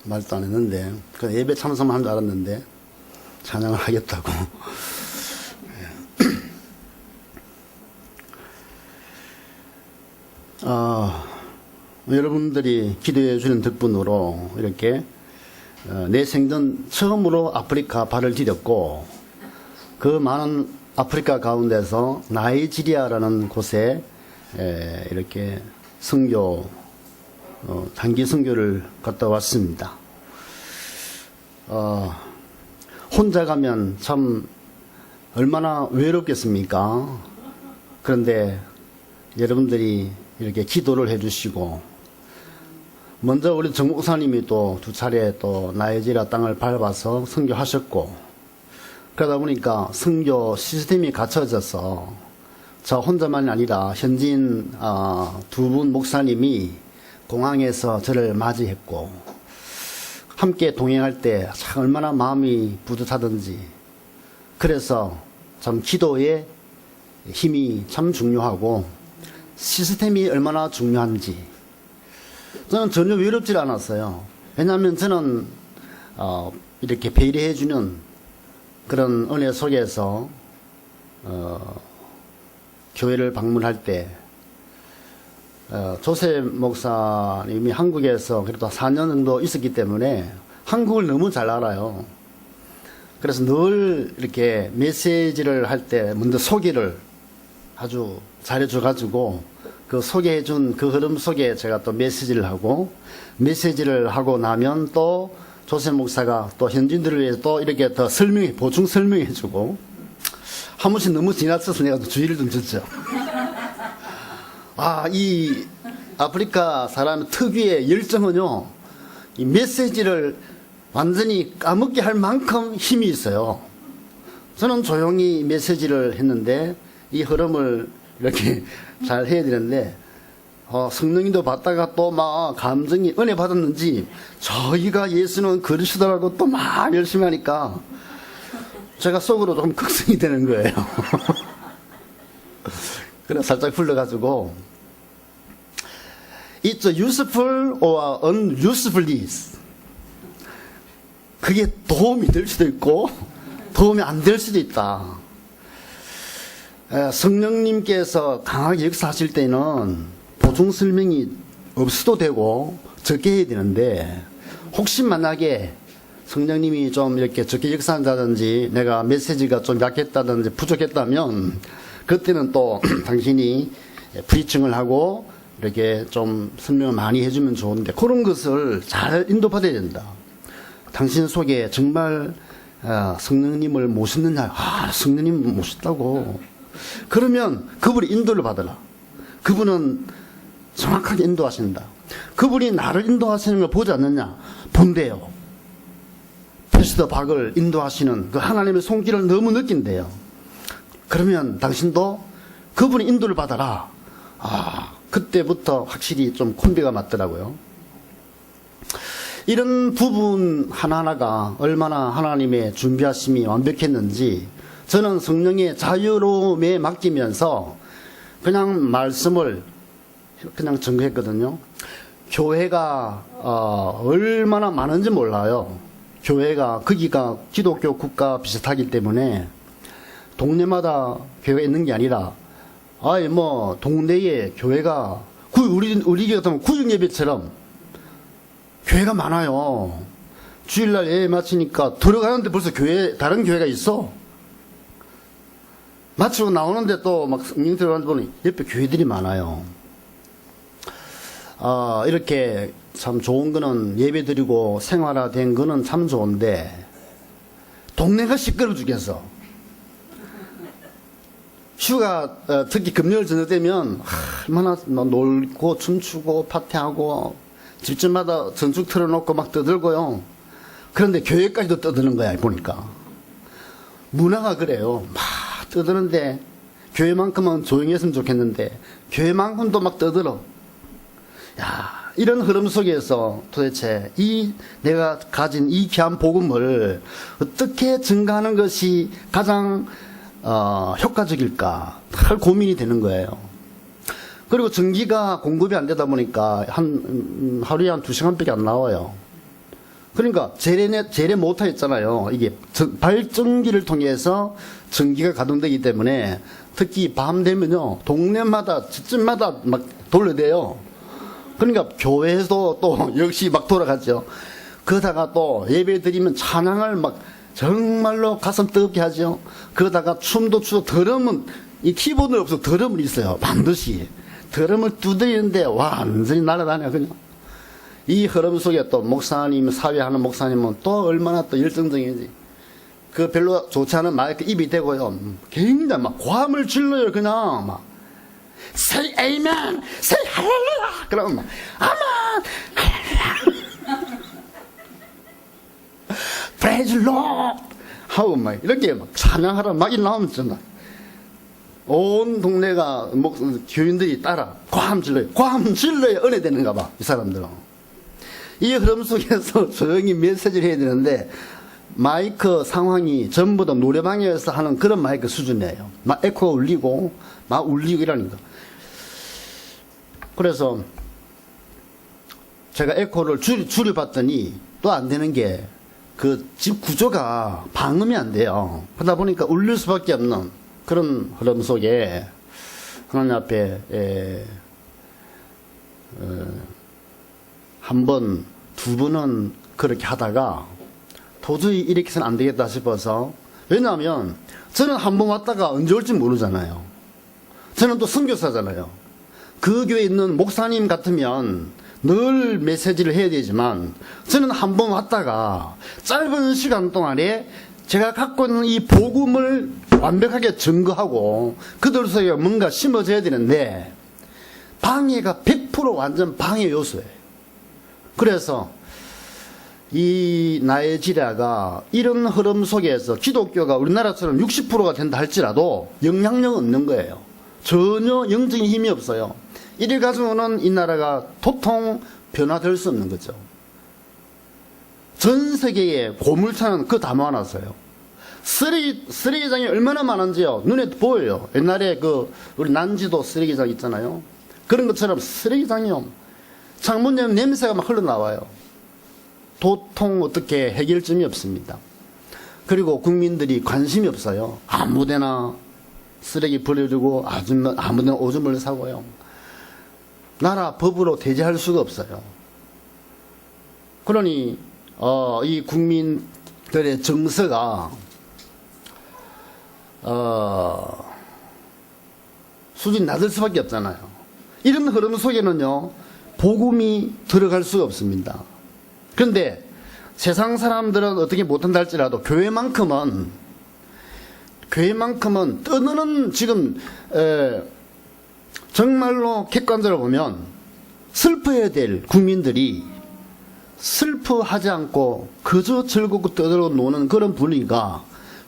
말도 안 했는데, 그 예배 참석만 한 줄 알았는데, 찬양을 하겠다고. 여러분들이 기도해 주는 덕분으로 이렇게 내 생전 처음으로 아프리카 발을 디뎠고, 그 많은 아프리카 가운데서 나이지리아라는 곳에 이렇게 선교, 단기 선교를 갔다 왔습니다. 혼자 가면 참 얼마나 외롭겠습니까? 그런데 여러분들이 이렇게 기도를 해주시고, 먼저 우리 정 목사님이 또 두 차례 또 나이지리아 땅을 밟아서 선교하셨고, 그러다 보니까 선교 시스템이 갖춰져서 저 혼자만이 아니라 현지인 두 분 목사님이 공항에서 저를 맞이했고, 함께 동행할 때 참 얼마나 마음이 뿌듯하던지. 그래서 참 기도의 힘이 참 중요하고 시스템이 얼마나 중요한지 저는 전혀 외롭지 않았어요. 왜냐하면 저는 이렇게 배려해주는 그런 은혜 속에서 교회를 방문할 때 조셉 목사님이 한국에서 그래도 4년 정도 있었기 때문에 한국을 너무 잘 알아요. 그래서 늘 이렇게 메시지를 할 때 먼저 소개를 아주 잘해줘가지고 그 소개해준 그 흐름 속에 제가 또 메시지를 하고 나면 또 조셉 목사가 또 현지인들을 위해서 또 이렇게 더 보충 설명해주고, 한 번씩 너무 지나쳐서 내가 또 주의를 좀 줬죠. 이 아프리카 사람 특유의 열정은요, 이 메시지를 완전히 까먹게 할 만큼 힘이 있어요. 저는 조용히 메시지를 했는데 이 흐름을 이렇게 잘 해야 되는데, 성령님도 받다가 또 막 감정이 은혜 받았는지 저희가 예수는 그리스도라고 또 막 열심히 하니까 제가 속으로 좀 극성이 되는 거예요. 그래 살짝 흘러가지고 It's useful or unusefulness. 그게 도움이 될 수도 있고 도움이 안 될 수도 있다. 성령님께서 강하게 역사하실 때는 보충 설명이 없어도 되고 적게 해야 되는데, 혹시 만약에 성령님이 좀 이렇게 적게 역사한다든지 내가 메시지가 좀 약했다든지 부족했다면 그때는 또 당신이 프리칭을 하고 이렇게 좀 설명을 많이 해주면 좋은데, 그런 것을 잘 인도받아야 된다. 당신 속에 정말 성령님을 모셨느냐? 성령님 모셨다고. 그러면 그분이 인도를 받으라. 그분은 정확하게 인도하신다. 그분이 나를 인도하시는 걸 보지 않느냐? 본대요. 패스터 박을 인도하시는 그 하나님의 손길을 너무 느낀대요. 그러면 당신도 그분의 인도를 받아라. 그때부터 확실히 좀 콤비가 맞더라고요. 이런 부분 하나하나가 얼마나 하나님의 준비하심이 완벽했는지 저는 성령의 자유로움에 맡기면서 그냥 말씀을 그냥 전거했거든요. 교회가 얼마나 많은지 몰라요. 교회가 거기가 기독교 국가 비슷하기 때문에 동네마다 교회가 있는 게 아니라 아예 뭐 동네에 교회가 우리 같으면 구역예배처럼 교회가 많아요. 주일날 예배 마치니까 들어가는데 벌써 다른 교회가 있어. 마치고 나오는데 또 막 성령 들어가는데 보니 옆에 교회들이 많아요. 이렇게 참 좋은 거는 예배 드리고 생활화된 거는 참 좋은데, 동네가 시끄러워 죽겠어. 휴가 특히 금요일 저녁 되면 얼마나 놀고 춤추고 파티하고 집집마다 전축 틀어놓고 막 떠들고요. 그런데 교회까지도 떠드는 거야 보니까. 문화가 그래요. 막 떠드는데 교회만큼은 조용히 했으면 좋겠는데 교회만큼도 막 떠들어. 이런 흐름 속에서 도대체 내가 가진 이 귀한 복음을 어떻게 증가하는 것이 가장 효과적일까 할 고민이 되는 거예요. 그리고 전기가 공급이 안 되다 보니까 하루에 한 2시간밖에 안 나와요. 그러니까 재래 모터 있잖아요. 이게 발전기를 통해서 전기가 가동되기 때문에 특히 밤 되면요, 동네마다 집집마다 막 돌려대요. 그러니까 교회도 또 역시 막 돌아가죠. 그러다가 또 예배 드리면 찬양을 막 정말로 가슴 뜨겁게 하죠. 그러다가 춤도 추고 드럼은 이 키보드는 없어 드럼은 있어요. 반드시 드럼을 두드리는데 완전히 날아다녀 그냥. 이 흐름 속에 또 목사님, 사회하는 목사님은 또 얼마나 또 열정적인지. 그 별로 좋지 않은 마이크 입이 대고요. 굉장히 막 고함을 질러요, 그냥 막. Say amen, say hallelujah. 그러면 막, amen, hallelujah. Praise the Lord. 하고 막 이렇게 막 찬양하라 막 이 나오면 정말. 온 동네가 교인들이 따라 고함 질러요. 고함 질러야 은혜 되는가 봐, 이 사람들은. 이 흐름 속에서 조용히 메시지를 해야 되는데 마이크 상황이 전부 다 노래방에서 하는 그런 마이크 수준이에요. 막 에코가 울리고 막 울리고 이러니까. 그래서 제가 에코를 줄여봤더니 또 안 되는 게 그 집 구조가 방음이 안 돼요. 그러다 보니까 울릴 수밖에 없는 그런 흐름 속에 하나님 앞에 한 번, 두 번은 그렇게 하다가 도저히 이렇게 해서는 안 되겠다 싶어서. 왜냐하면 저는 한 번 왔다가 언제 올지 모르잖아요. 저는 또 선교사잖아요. 그 교회에 있는 목사님 같으면 늘 메시지를 해야 되지만 저는 한 번 왔다가 짧은 시간 동안에 제가 갖고 있는 이 복음을 완벽하게 증거하고 그들 속에 뭔가 심어져야 되는데 방해가 100% 완전 방해 요소예요. 그래서 이 나의 지라가 이런 흐름 속에서 기독교가 우리나라처럼 60%가 된다 할지라도 영향력은 없는 거예요. 전혀 영적인 힘이 없어요. 이래 가지고는 이 나라가 도통 변화될 수 없는 거죠. 전 세계에 고물차는 그 다 모아놨어요. 쓰레기장이 얼마나 많은지요. 눈에 보여요. 옛날에 우리 난지도 쓰레기장 있잖아요. 그런 것처럼 쓰레기장이요. 창문 열면 냄새가 막 흘러나와요. 도통 어떻게 해결점이 없습니다. 그리고 국민들이 관심이 없어요. 아무데나 쓰레기 버려주고 아무데나 오줌을 사고요. 나라 법으로 대제할 수가 없어요. 그러니 이 국민들의 정서가 수준이 낮을 수밖에 없잖아요. 이런 흐름 속에는요, 복음이 들어갈 수가 없습니다. 그런데 세상 사람들은 어떻게 못한다 할지라도 교회만큼은 떠드는 지금 정말로 객관적으로 보면 슬퍼해야 될 국민들이 슬퍼하지 않고 그저 즐겁고 떠들고 노는 그런 분위기가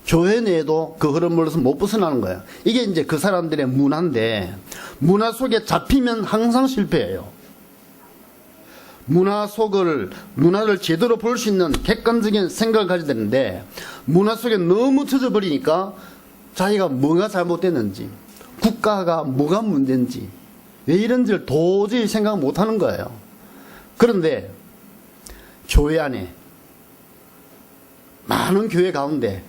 교회 내에도 그 흐름으로서 못 벗어나는 거예요. 이게 이제 그 사람들의 문화인데, 문화 속에 잡히면 항상 실패해요. 문화를 제대로 볼 수 있는 객관적인 생각을 가져야 되는데, 문화 속에 너무 젖어버리니까 자기가 뭐가 잘못됐는지, 국가가 뭐가 문제인지, 왜 이런지를 도저히 생각 못 하는 거예요. 그런데 교회 안에, 많은 교회 가운데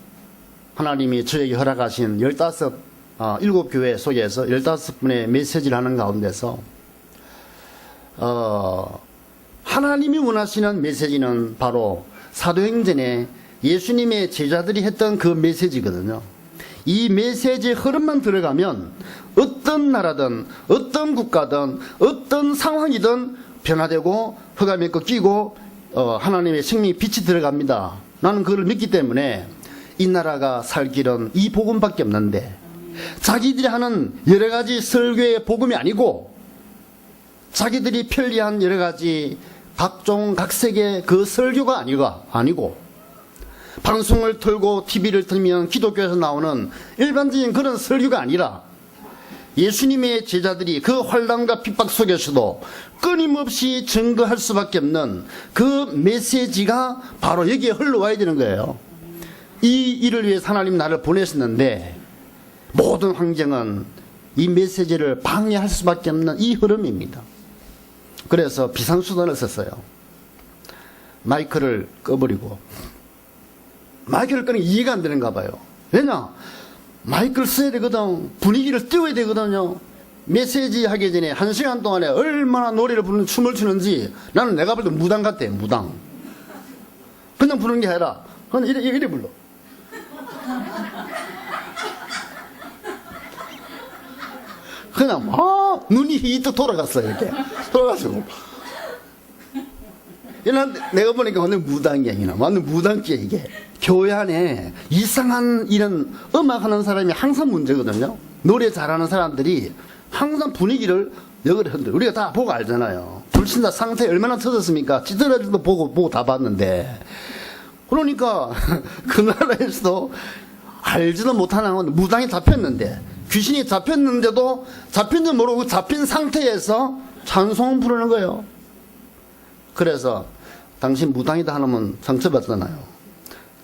하나님이 저에게 허락하신 7교회 속에서 15분의 메시지를 하는 가운데서 하나님이 원하시는 메시지는 바로 사도행전에 예수님의 제자들이 했던 그 메시지거든요. 이 메시지의 흐름만 들어가면 어떤 나라든 어떤 국가든 어떤 상황이든 변화되고 흑암에 꺾이고 하나님의 생명의 빛이 들어갑니다. 나는 그걸 믿기 때문에 이 나라가 살 길은 이 복음밖에 없는데, 자기들이 하는 여러 가지 설교의 복음이 아니고 자기들이 편리한 여러 가지 각종 각색의 그 설교가 아니고 방송을 틀고 TV를 틀면 기독교에서 나오는 일반적인 그런 설교가 아니라 예수님의 제자들이 그 환난과 핍박 속에서도 끊임없이 증거할 수밖에 없는 그 메시지가 바로 여기에 흘러와야 되는 거예요. 이 일을 위해 하나님 나를 보내셨는데 모든 환경은 이 메시지를 방해할 수밖에 없는 이 흐름입니다. 그래서 비상수단을 썼어요. 마이크를 꺼버리고, 마이크를 끄는 게 이해가 안 되는가 봐요. 왜냐? 마이크를 써야 되거든. 분위기를 띄워야 되거든요. 메시지 하기 전에 1시간 동안에 얼마나 노래를 부르는 춤을 추는지 나는 내가 볼 때 무당 같아, 무당. 그냥 부르는 게 아니라 그냥 이래 불러. 그냥 막 눈이 히트 돌아갔어. 이렇게 돌아가지고 내가 보니까 완전 무당이야. 완전 무당기야. 이게 교회 안에 이상한 이런 음악하는 사람이 항상 문제거든요. 노래 잘하는 사람들이 항상 분위기를 여기를 흔들어. 우리가 다 보고 알잖아요. 불신자 상태 얼마나 터졌습니까? 찌들어지도 보고 다 봤는데. 그러니까 그 나라에서도 알지도 못하는 무당이 잡혔는데, 귀신이 잡혔는데도 잡힌 줄 모르고 잡힌 상태에서 찬송 부르는 거예요. 그래서 당신 무당이다 하면 상처받잖아요.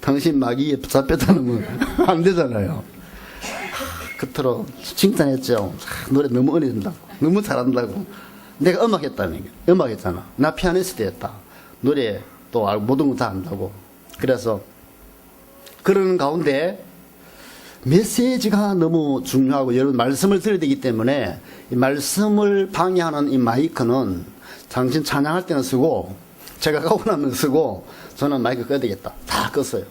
당신 마귀에 잡혔다 하면 안 되잖아요. 그토록 칭찬했죠. 노래 너무 어린다고, 너무 잘한다고. 내가 음악했잖아. 나 피아니스트였다. 노래 또 알고 모든 거 다 안다고. 그래서 그러는 가운데 메시지가 너무 중요하고, 여러분 말씀을 들어야 되기 때문에 이 말씀을 방해하는 이 마이크는 당신 찬양할 때는 쓰고, 제가 가고 나면 쓰고, 저는 마이크 꺼야 되겠다. 다 껐어요.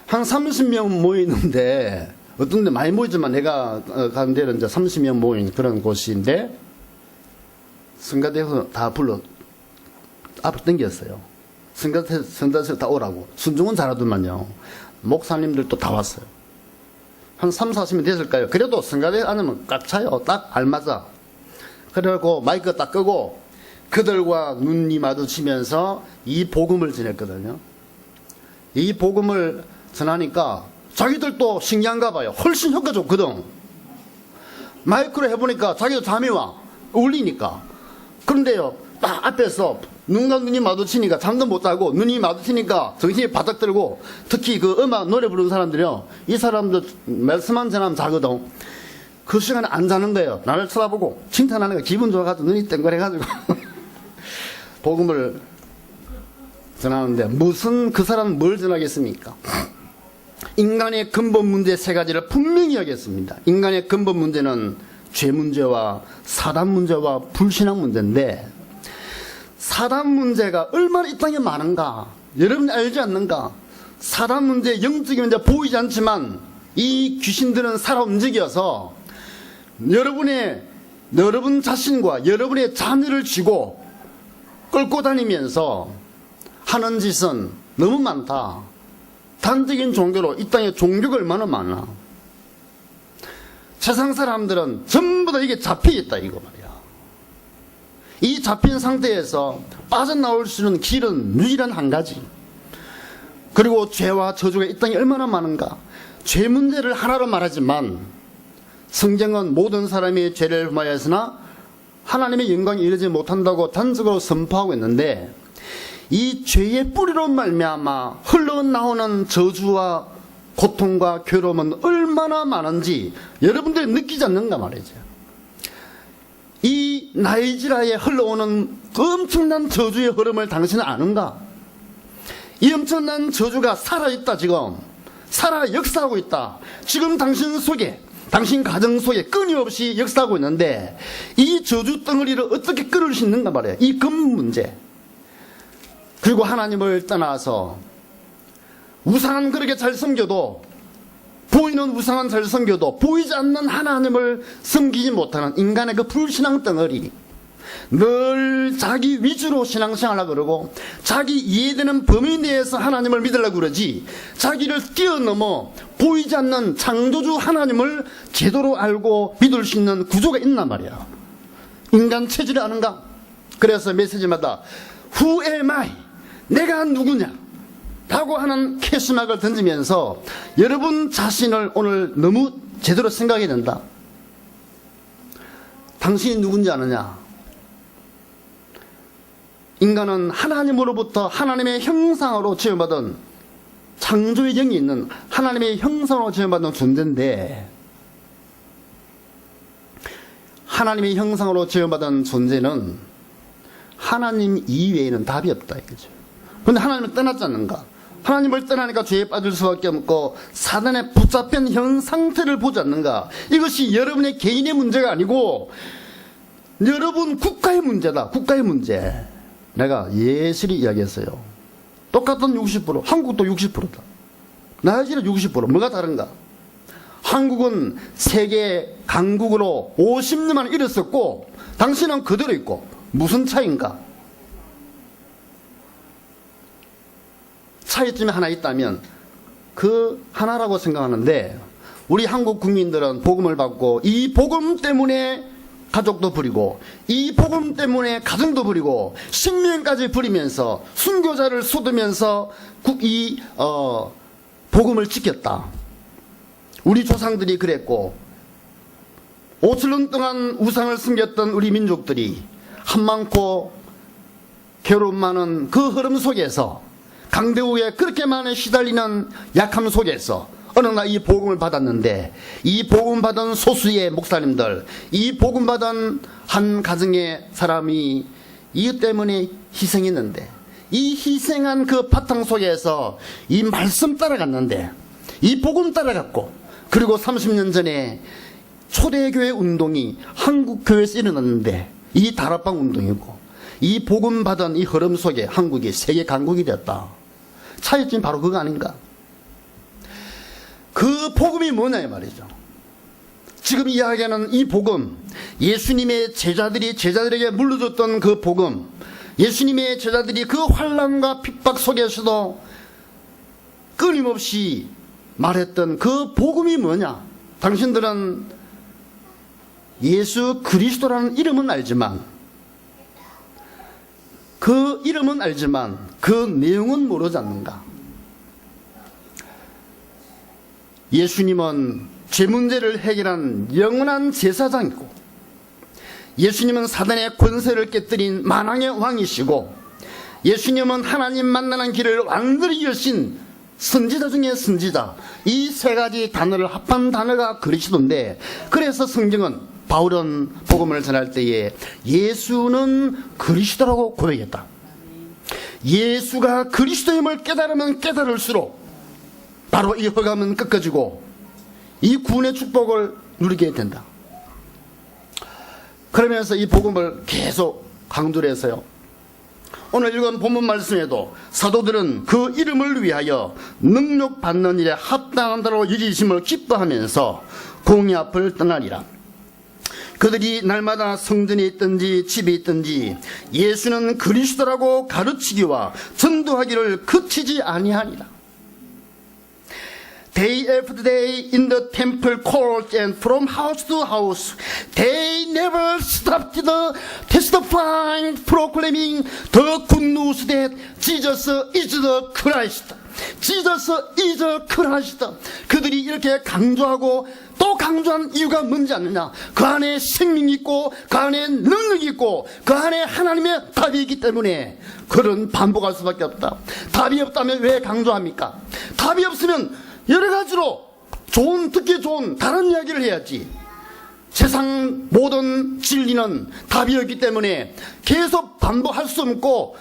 한 30명 모이는데, 어떤 데 많이 모이지만 내가 가는 데는 이제 30명 모인 그런 곳인데, 성가대에서 다 불러 앞으로 당겼어요. 성가대에서 다 오라고. 순종은 잘하더만요. 목사님들도 다 왔어요. 한 3, 40명 됐을까요? 그래도 성가대 안에는 꽉 차요. 딱 알맞아. 그래갖고 마이크 딱 끄고 그들과 눈이 마주치면서 이 복음을 전했거든요. 이 복음을 전하니까 자기들도 신기한가 봐요. 훨씬 효과 좋거든. 마이크로 해보니까 자기도 잠이 와. 울리니까. 그런데요, 딱 앞에서 눈과 눈이 마주치니까 잠도 못 자고, 눈이 마주치니까 정신이 바짝 들고, 특히 그 음악 노래 부르는 사람들이요, 이 사람들 말씀만 전하면 자거든. 그 시간에 안 자는 거예요. 나를 쳐다보고 칭찬하는 거 기분 좋아가지고 눈이 땡그래가지고 복음을 전하는데, 무슨 그 사람은 뭘 전하겠습니까? 인간의 근본 문제 세 가지를 분명히 하겠습니다. 인간의 근본 문제는 죄 문제와 사단 문제와 불신앙 문제인데, 사단 문제가 얼마나 이 땅에 많은가 여러분이 알지 않는가? 사단 문제, 영적인 문제 보이지 않지만 이 귀신들은 살아 움직여서 여러분 자신과 여러분의 자녀를 쥐고 끌고 다니면서 하는 짓은 너무 많다. 단적인 종교로 이 땅에 종교가 얼마나 많아. 세상 사람들은 전부 다 이게 잡혀있다 이거 말이야. 이 잡힌 상태에서 빠져나올 수 있는 길은 유일한 한 가지. 그리고 죄와 저주가 이 땅에 얼마나 많은가. 죄 문제를 하나로 말하지만 성경은 모든 사람이 죄를 범하였으나 하나님의 영광에 이르지 못한다고 단적으로 선포하고 있는데, 이 죄의 뿌리로 말미암아 흘러나오는 저주와 고통과 괴로움은 얼마나 많은지 여러분들이 느끼지 않는가 말이죠. 이 나이지라에 흘러오는 그 엄청난 저주의 흐름을 당신은 아는가? 이 엄청난 저주가 살아있다. 지금 살아 역사하고 있다. 지금 당신 속에, 당신 가정 속에 끊임없이 역사하고 있는데, 이 저주 덩어리를 어떻게 끊을 수 있는가 말이에요. 이 근본 문제. 그리고 하나님을 떠나서 우상은 그렇게 잘 섬겨도, 보이는 우상은 잘 섬겨도 보이지 않는 하나님을 섬기지 못하는 인간의 그 불신앙 덩어리, 늘 자기 위주로 신앙생활하려고 그러고 자기 이해되는 범위 내에서 하나님을 믿으려고 그러지, 자기를 뛰어넘어 보이지 않는 창조주 하나님을 제대로 알고 믿을 수 있는 구조가 있단 말이야. 인간 체질을 아는가? 그래서 메시지마다 Who am I? 내가 누구냐? 라고 하는 캐스막을 던지면서 여러분 자신을 오늘 너무 제대로 생각해야 된다. 당신이 누군지 아느냐? 인간은 하나님으로부터 하나님의 형상으로 지음받은, 창조의 영이 있는 하나님의 형상으로 지음받은 존재인데, 하나님의 형상으로 지음받은 존재는 하나님 이외에는 답이 없다 이거죠. 그런데 하나님을 떠났지 않는가? 하나님을 떠나니까 죄에 빠질 수밖에 없고 사단에 붙잡힌 현 상태를 보지 않는가? 이것이 여러분의 개인의 문제가 아니고 여러분 국가의 문제다. 국가의 문제. 내가 예실히 이야기했어요. 똑같은 60%, 한국도 60%다. 나아지는 60%. 뭐가 다른가? 한국은 세계 강국으로 50년만 일었었고 당신은 그대로 있고 무슨 차이인가? 차이점이 하나 있다면 그 하나라고 생각하는데 우리 한국 국민들은 복음을 받고 이 복음 때문에 가족도 부리고 이 복음 때문에 가정도 부리고 생명까지 부리면서 순교자를 쏟으면서 이 복음을 지켰다. 우리 조상들이 그랬고 5천년 동안 우상을 숨겼던 우리 민족들이 한 많고 괴로움 많은 그 흐름 속에서 강대국에 그렇게 많이 시달리는 약함 속에서 어느 날 이 복음을 받았는데 이 복음 받은 소수의 목사님들, 이 복음 받은 한 가정의 사람이 이것 때문에 희생했는데 이 희생한 그 바탕 속에서 이 말씀 따라갔는데 이 복음 따라갔고 그리고 30년 전에 초대교회 운동이 한국 교회에서 일어났는데 이 다락방 운동이고 이 복음 받은 이 흐름 속에 한국이 세계 강국이 되었다. 차이점이 바로 그거 아닌가? 그 복음이 뭐냐 이 말이죠. 지금 이야기하는 이 복음, 예수님의 제자들이 제자들에게 물려줬던 그 복음, 예수님의 제자들이 그 환난과 핍박 속에서도 끊임없이 말했던 그 복음이 뭐냐? 당신들은 예수 그리스도라는 이름은 알지만 그 이름은 알지만 그 내용은 모르지 않는가? 예수님은 죄 문제를 해결한 영원한 제사장이고 예수님은 사단의 권세를 깨뜨린 만왕의 왕이시고 예수님은 하나님 만나는 길을 완전히 여신 선지자 중에 선지자. 이 세 가지 단어를 합한 단어가 그리스도인데 그래서 성경은 바울은 복음을 전할 때에 예수는 그리스도라고 고백했다. 예수가 그리스도임을 깨달으면 깨달을수록 바로 이 흑암은 꺾어지고 이 구원의 축복을 누리게 된다. 그러면서 이 복음을 계속 강조를 해서요. 오늘 읽은 본문 말씀에도 사도들은 그 이름을 위하여 능력 받는 일에 합당한다고 여기심을 기뻐하면서 공의 앞을 떠나리라. 그들이 날마다 성전에 있든지 집에 있든지 예수는 그리스도라고 가르치기와 전도하기를 그치지 아니하니라. Day after day in the temple court and from house to house, they never stopped testifying, proclaiming the good news that Jesus is the Christ. Jesus is the Christ. 그들이 이렇게 강조하고 또 강조한 이유가 뭔지 아느냐? 그 안에 생명이 있고 그 안에 능력이 있고 그 안에 하나님의 답이 있기 때문에 그런 반복할 수밖에 없다. 답이 없다면 왜 강조합니까? 답이 없으면 여러 가지로 듣기 좋은 다른 이야기를 해야지. 세상 모든 진리는 답이 없기 때문에 계속 반복할 수 없고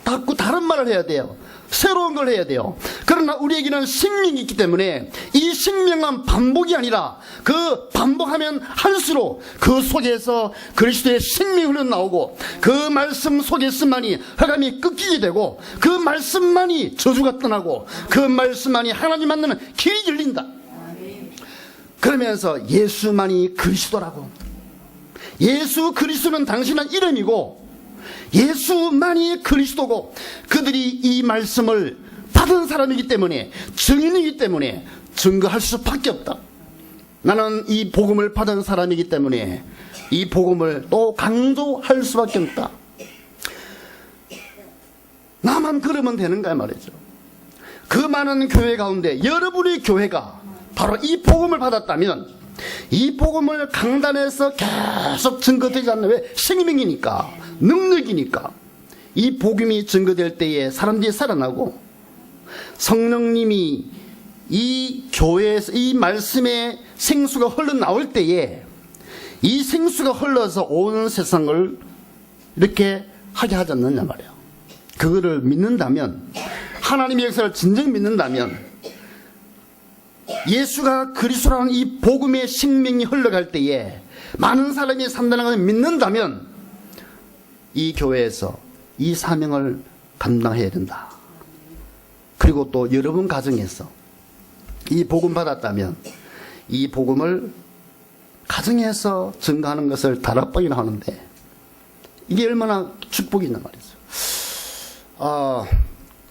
자꾸 다른 말을 해야 돼요. 새로운 걸 해야 돼요. 그러나 우리에게는 생명이 있기 때문에 이 생명은 반복이 아니라 그 반복하면 할수록 그 속에서 그리스도의 생명이 흘러나오고 그 말씀 속에서만이 흑암이 꺾이게 되고 그 말씀만이 저주가 떠나고 그 말씀만이 하나님 만나는 길이 열린다. 그러면서 예수만이 그리스도라고. 예수 그리스도는 당신은 이름이고 예수만이 그리스도고 그들이 이 말씀을 받은 사람이기 때문에 증인이기 때문에 증거할 수밖에 없다. 나는 이 복음을 받은 사람이기 때문에 이 복음을 또 강조할 수밖에 없다. 나만 그러면 되는가 말이죠. 그 많은 교회 가운데 여러분의 교회가 바로 이 복음을 받았다면 이 복음을 강단에서 계속 증거되지 않는 왜? 생명이니까 능력이니까 이 복음이 증거될 때에 사람들이 살아나고 성령님이 이 교회에서 이 말씀의 생수가 흘러나올 때에 이 생수가 흘러서 온 세상을 이렇게 하게 하지 않느냐 말이에요. 그거를 믿는다면, 하나님의 역사를 진정 믿는다면, 예수가 그리스도라는 이 복음의 생명이 흘러갈 때에 많은 사람이 산다는 것을 믿는다면 이 교회에서 이 사명을 감당해야 된다. 그리고 또 여러분 가정에서 이 복음 받았다면 이 복음을 가정에서 증거하는 것을 다락방이라 하는데 이게 얼마나 축복이냐 말이죠.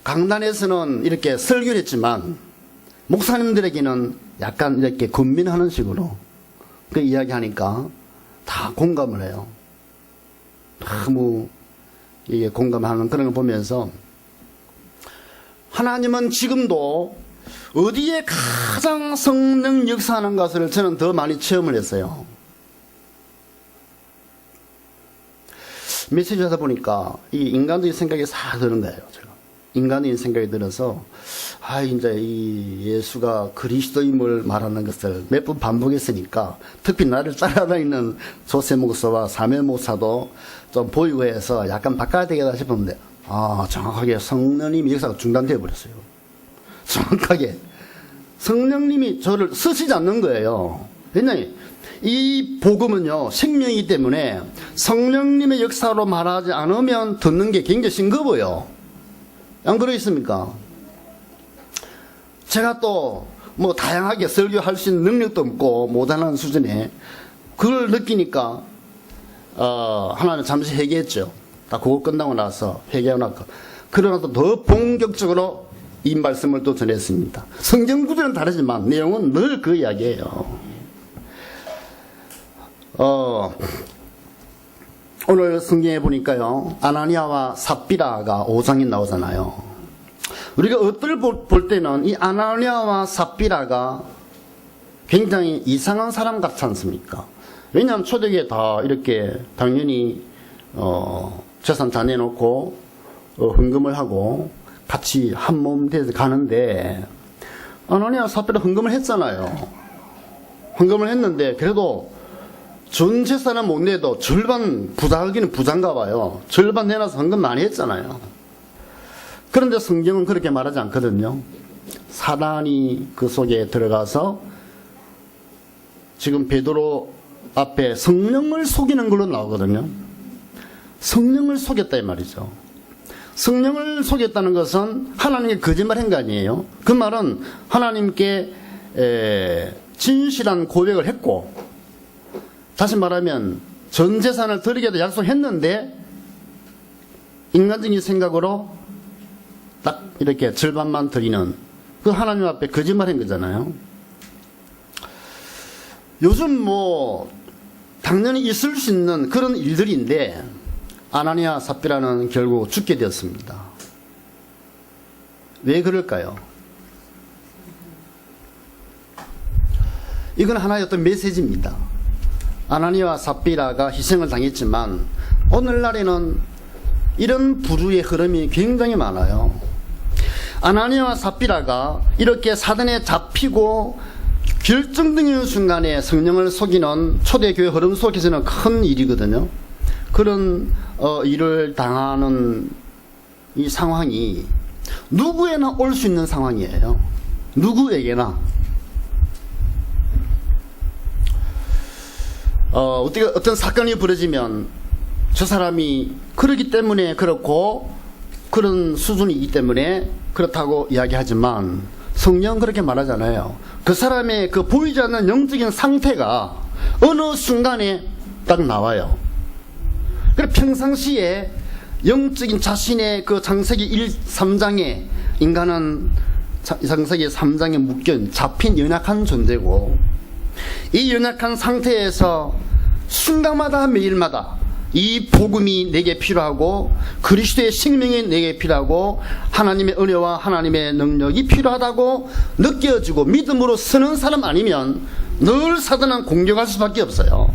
강단에서는 이렇게 설교를 했지만 목사님들에게는 약간 이렇게 군민하는 식으로 그 이야기하니까 다 공감을 해요. 너무 이게 공감하는 그런 걸 보면서 하나님은 지금도 어디에 가장 성령 역사하는 것을 저는 더 많이 체험을 했어요. 메시지 하다 보니까 이 인간적인 생각이 싹 드는 거예요. 제가 인간적인 생각이 들어서 이제 이 예수가 그리스도임을 말하는 것을 몇 번 반복했으니까 특히 나를 따라다니는 조세 목사와 사면 목사도 좀 보이고 해서 약간 바꿔야 되겠다 싶었는데 정확하게 성령님의 역사가 중단되어 버렸어요. 정확하게 성령님이 저를 쓰시지 않는 거예요. 왜냐하면 이 복음은요 생명이기 때문에 성령님의 역사로 말하지 않으면 듣는 게 굉장히 싱거워요. 안 그러겠습니까? 제가 또 뭐 다양하게 설교할 수 있는 능력도 없고 못하는 수준에 그걸 느끼니까 하나는 잠시 회개했죠. 다 그거 끝나고 나서 회개하고 그러나 또 더 본격적으로 이 말씀을 또 전했습니다. 성경 구절은 다르지만 내용은 늘 그 이야기예요. 오늘 성경에 보니까요 아나니아와 삽비라가 5장에 나오잖아요. 우리가 어떨 볼 때는 이 아나니아와 삽비라가 굉장히 이상한 사람 같지 않습니까? 왜냐하면 초대교회 다 이렇게 당연히 재산 다 내놓고 헌금을 하고 같이 한 몸 돼서 가는데 아나니아 삽비라 헌금을 했잖아요. 헌금을 했는데 그래도 전 재산은 못 내도 절반 부자하기는 부자인가 봐요. 절반 내놔서 헌금 많이 했잖아요. 그런데 성경은 그렇게 말하지 않거든요. 사단이 그 속에 들어가서 지금 베드로 앞에 성령을 속이는 걸로 나오거든요. 성령을 속였다 이 말이죠. 성령을 속였다는 것은 하나님께 거짓말한 거 아니에요. 그 말은 하나님께 진실한 고백을 했고 다시 말하면 전 재산을 드리겠다 약속했는데 인간적인 생각으로 딱 이렇게 절반만 드리는 그 하나님 앞에 거짓말한 거잖아요. 요즘 뭐 당연히 있을 수 있는 그런 일들인데 아나니아 삽비라는 결국 죽게 되었습니다. 왜 그럴까요? 이건 하나의 어떤 메시지입니다. 아나니아와 삽비라가 희생을 당했지만 오늘날에는 이런 부류의 흐름이 굉장히 많아요. 아나니아와 삽비라가 이렇게 사단에 잡히고 결정적인 순간에 성령을 속이는 초대교회 흐름 속에서는 큰 일이거든요. 그런 일을 당하는 이 상황이 누구에나 올 수 있는 상황이에요. 누구에게나. 어떤 사건이 벌어지면 저 사람이 그러기 때문에 그렇고 그런 수준이기 때문에 그렇다고 이야기하지만 성경은 그렇게 말하잖아요. 그 사람의 그 보이지 않는 영적인 상태가 어느 순간에 딱 나와요. 그래서 평상시에 영적인 자신의 그 창세기 3장에 인간은 창세기 3장에 묶여 잡힌 연약한 존재고 이 연약한 상태에서 순간마다 매일마다 이 복음이 내게 필요하고 그리스도의 생명이 내게 필요하고 하나님의 은혜와 하나님의 능력이 필요하다고 느껴지고 믿음으로 서는 사람 아니면 늘 사단은 공격할 수밖에 없어요.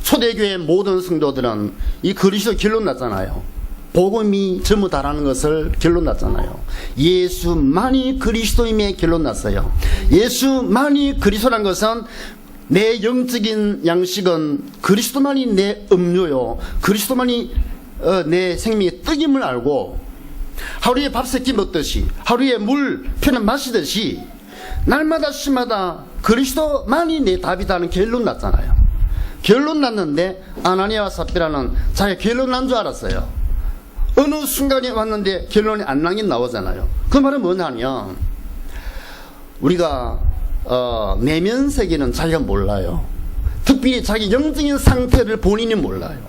초대교회 모든 성도들은 이 그리스도 결론 났잖아요. 복음이 전부 다라는 것을 결론 났잖아요. 예수만이 그리스도임에 결론 났어요. 예수만이 그리스도란 것은 내 영적인 양식은 그리스도만이 내 음료요. 그리스도만이 내 생명의 뜻임을 알고 하루에 밥 세 끼 먹듯이 하루에 물 편한 마시듯이 날마다 시마다 그리스도만이 내 답이다는 결론 났잖아요. 결론 났는데 아나니아와 삽비라는 자기 결론 난 줄 알았어요. 어느 순간에 왔는데 결론이 안 나긴 나오잖아요. 그 말은 뭐냐면 우리가 내면 세계는 자기가 몰라요. 특별히 자기 영적인 상태를 본인이 몰라요.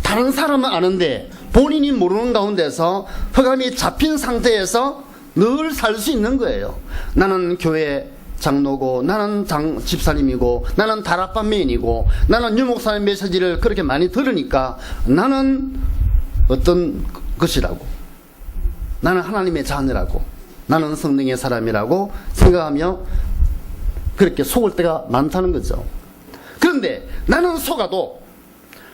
다른 사람은 아는데 본인이 모르는 가운데서 흑암이 잡힌 상태에서 늘 살 수 있는 거예요. 나는 교회 장로고, 나는 집사님이고, 나는 다락방 메인이고, 나는 유목사님 메시지를 그렇게 많이 들으니까 나는 어떤 것이라고, 나는 하나님의 자녀라고, 나는 성령의 사람이라고 생각하며 그렇게 속을 때가 많다는 거죠. 그런데 나는 속아도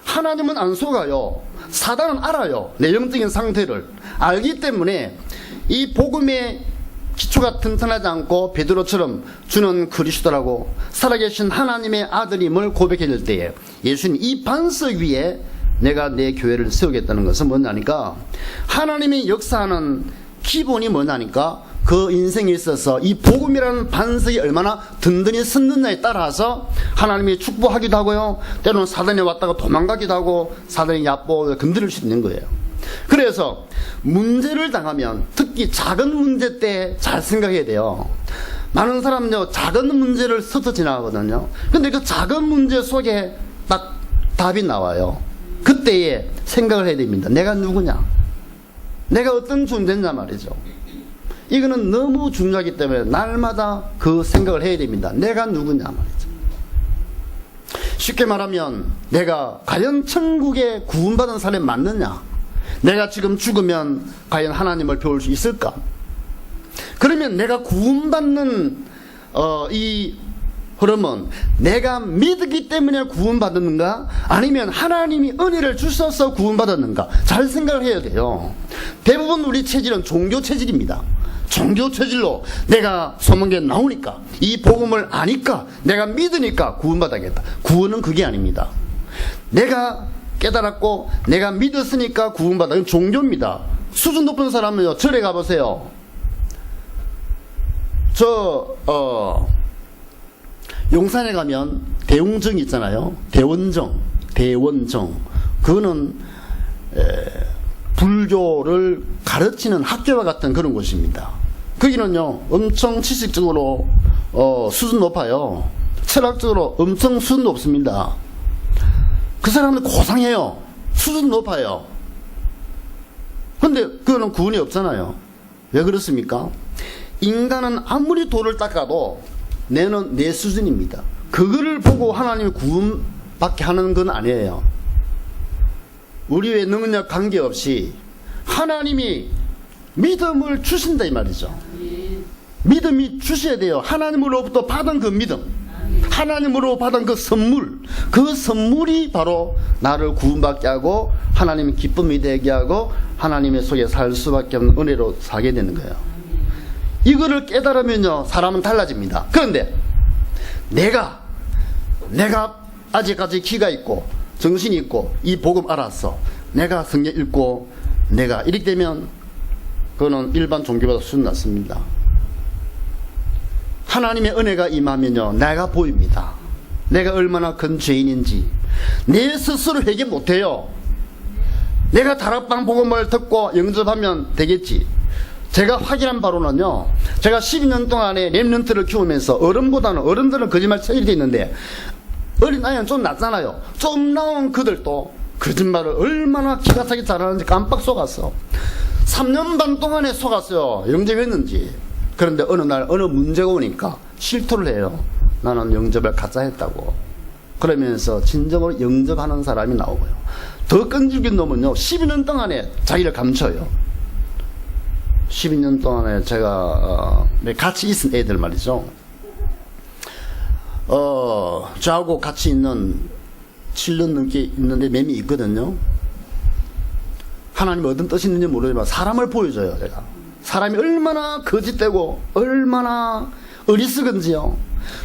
하나님은 안 속아요. 사단은 알아요. 내 영적인 상태를 알기 때문에 이 복음의 기초가 튼튼하지 않고 베드로처럼 주는 그리스도라고 살아계신 하나님의 아들임을 고백해줄 때에 예수님 이 반석 위에 내가 내 교회를 세우겠다는 것은 뭐냐니까, 하나님의 역사하는 기본이 뭐냐니까, 그 인생에 있어서 이 복음이라는 반석이 얼마나 든든히 섰느냐에 따라서 하나님이 축복하기도 하고요, 때로는 사단이 왔다가 도망가기도 하고 사단이 얕보 건드릴 수 있는 거예요. 그래서 문제를 당하면 특히 작은 문제 때 잘 생각해야 돼요. 많은 사람은요 작은 문제를 스쳐 지나가거든요. 근데 그 작은 문제 속에 딱 답이 나와요. 그때에 생각을 해야 됩니다. 내가 누구냐, 내가 어떤 존재냐 말이죠. 이거는 너무 중요하기 때문에 날마다 그 생각을 해야 됩니다. 내가 누구냐 말이죠. 쉽게 말하면 내가 과연 천국에 구원받은 사람이 맞느냐, 내가 지금 죽으면 과연 하나님을 배울 수 있을까? 그러면 내가 구원받는 이 흐름은 내가 믿기 때문에 구원받았는가, 아니면 하나님이 은혜를 주셔서 구원받았는가, 잘 생각을 해야 돼요. 대부분 우리 체질은 종교 체질입니다. 종교 체질로 내가 소문에 나오니까, 이 복음을 아니까, 내가 믿으니까 구원받아야겠다. 구원은 그게 아닙니다. 내가 깨달았고 내가 믿었으니까 구원받아. 이건 종교입니다. 수준 높은 사람은요 절에 가보세요. 용산에 가면 대웅정 있잖아요. 대원정. 그거는 불교를 가르치는 학교와 같은 그런 곳입니다. 거기는요 엄청 지식적으로 수준 높아요. 철학적으로 엄청 수준 높습니다. 그 사람은 고상해요. 수준 높아요. 근데 그거는 구원이 없잖아요. 왜 그렇습니까? 인간은 아무리 돌을 닦아도 내는 내 수준입니다. 그거를 보고 하나님이 구원받게 하는 건 아니에요. 우리의 능력 관계없이 하나님이 믿음을 주신다 이 말이죠. 믿음이 주셔야 돼요. 하나님으로부터 받은 그 믿음, 하나님으로 받은 그 선물이 바로 나를 구원받게 하고 하나님의 기쁨이 되게 하고 하나님의 속에 살 수밖에 없는 은혜로 살게 되는 거예요. 이거를 깨달으면요 사람은 달라집니다. 그런데 내가 아직까지 기가 있고 정신이 있고 이 복음 알았어, 내가 성경 읽고 내가 이렇게 되면 그거는 일반 종교보다 수준 낮습니다. 하나님의 은혜가 임하면요 내가 보입니다. 내가 얼마나 큰 죄인인지 내 스스로 회개 못해요. 내가 다락방 복음을 듣고 영접하면 되겠지. 제가 확인한 바로는요, 제가 12년 동안에 렘넌트를 키우면서 어른들은 거짓말 체질이 있는데 어린아이는 좀 낫잖아요. 좀 나온 그들도 거짓말을 얼마나 기가 차게 잘하는지 깜빡 속았어. 3년 반 동안에 속았어요. 영접했는지. 그런데 어느 날 어느 문제가 오니까 실토를 해요. 나는 영접을 가짜 했다고. 그러면서 진정으로 영접하는 사람이 나오고요. 더 끈질긴 놈은요 12년 동안에 자기를 감춰요. 12년 동안에 제가 같이 있은 애들 말이죠. 저하고 같이 있는 7년 넘게 있는데 맴이 있거든요. 하나님 어떤 뜻이 있는지 모르지만 사람을 보여줘요. 제가 사람이 얼마나 거짓되고 얼마나 어리석은지요.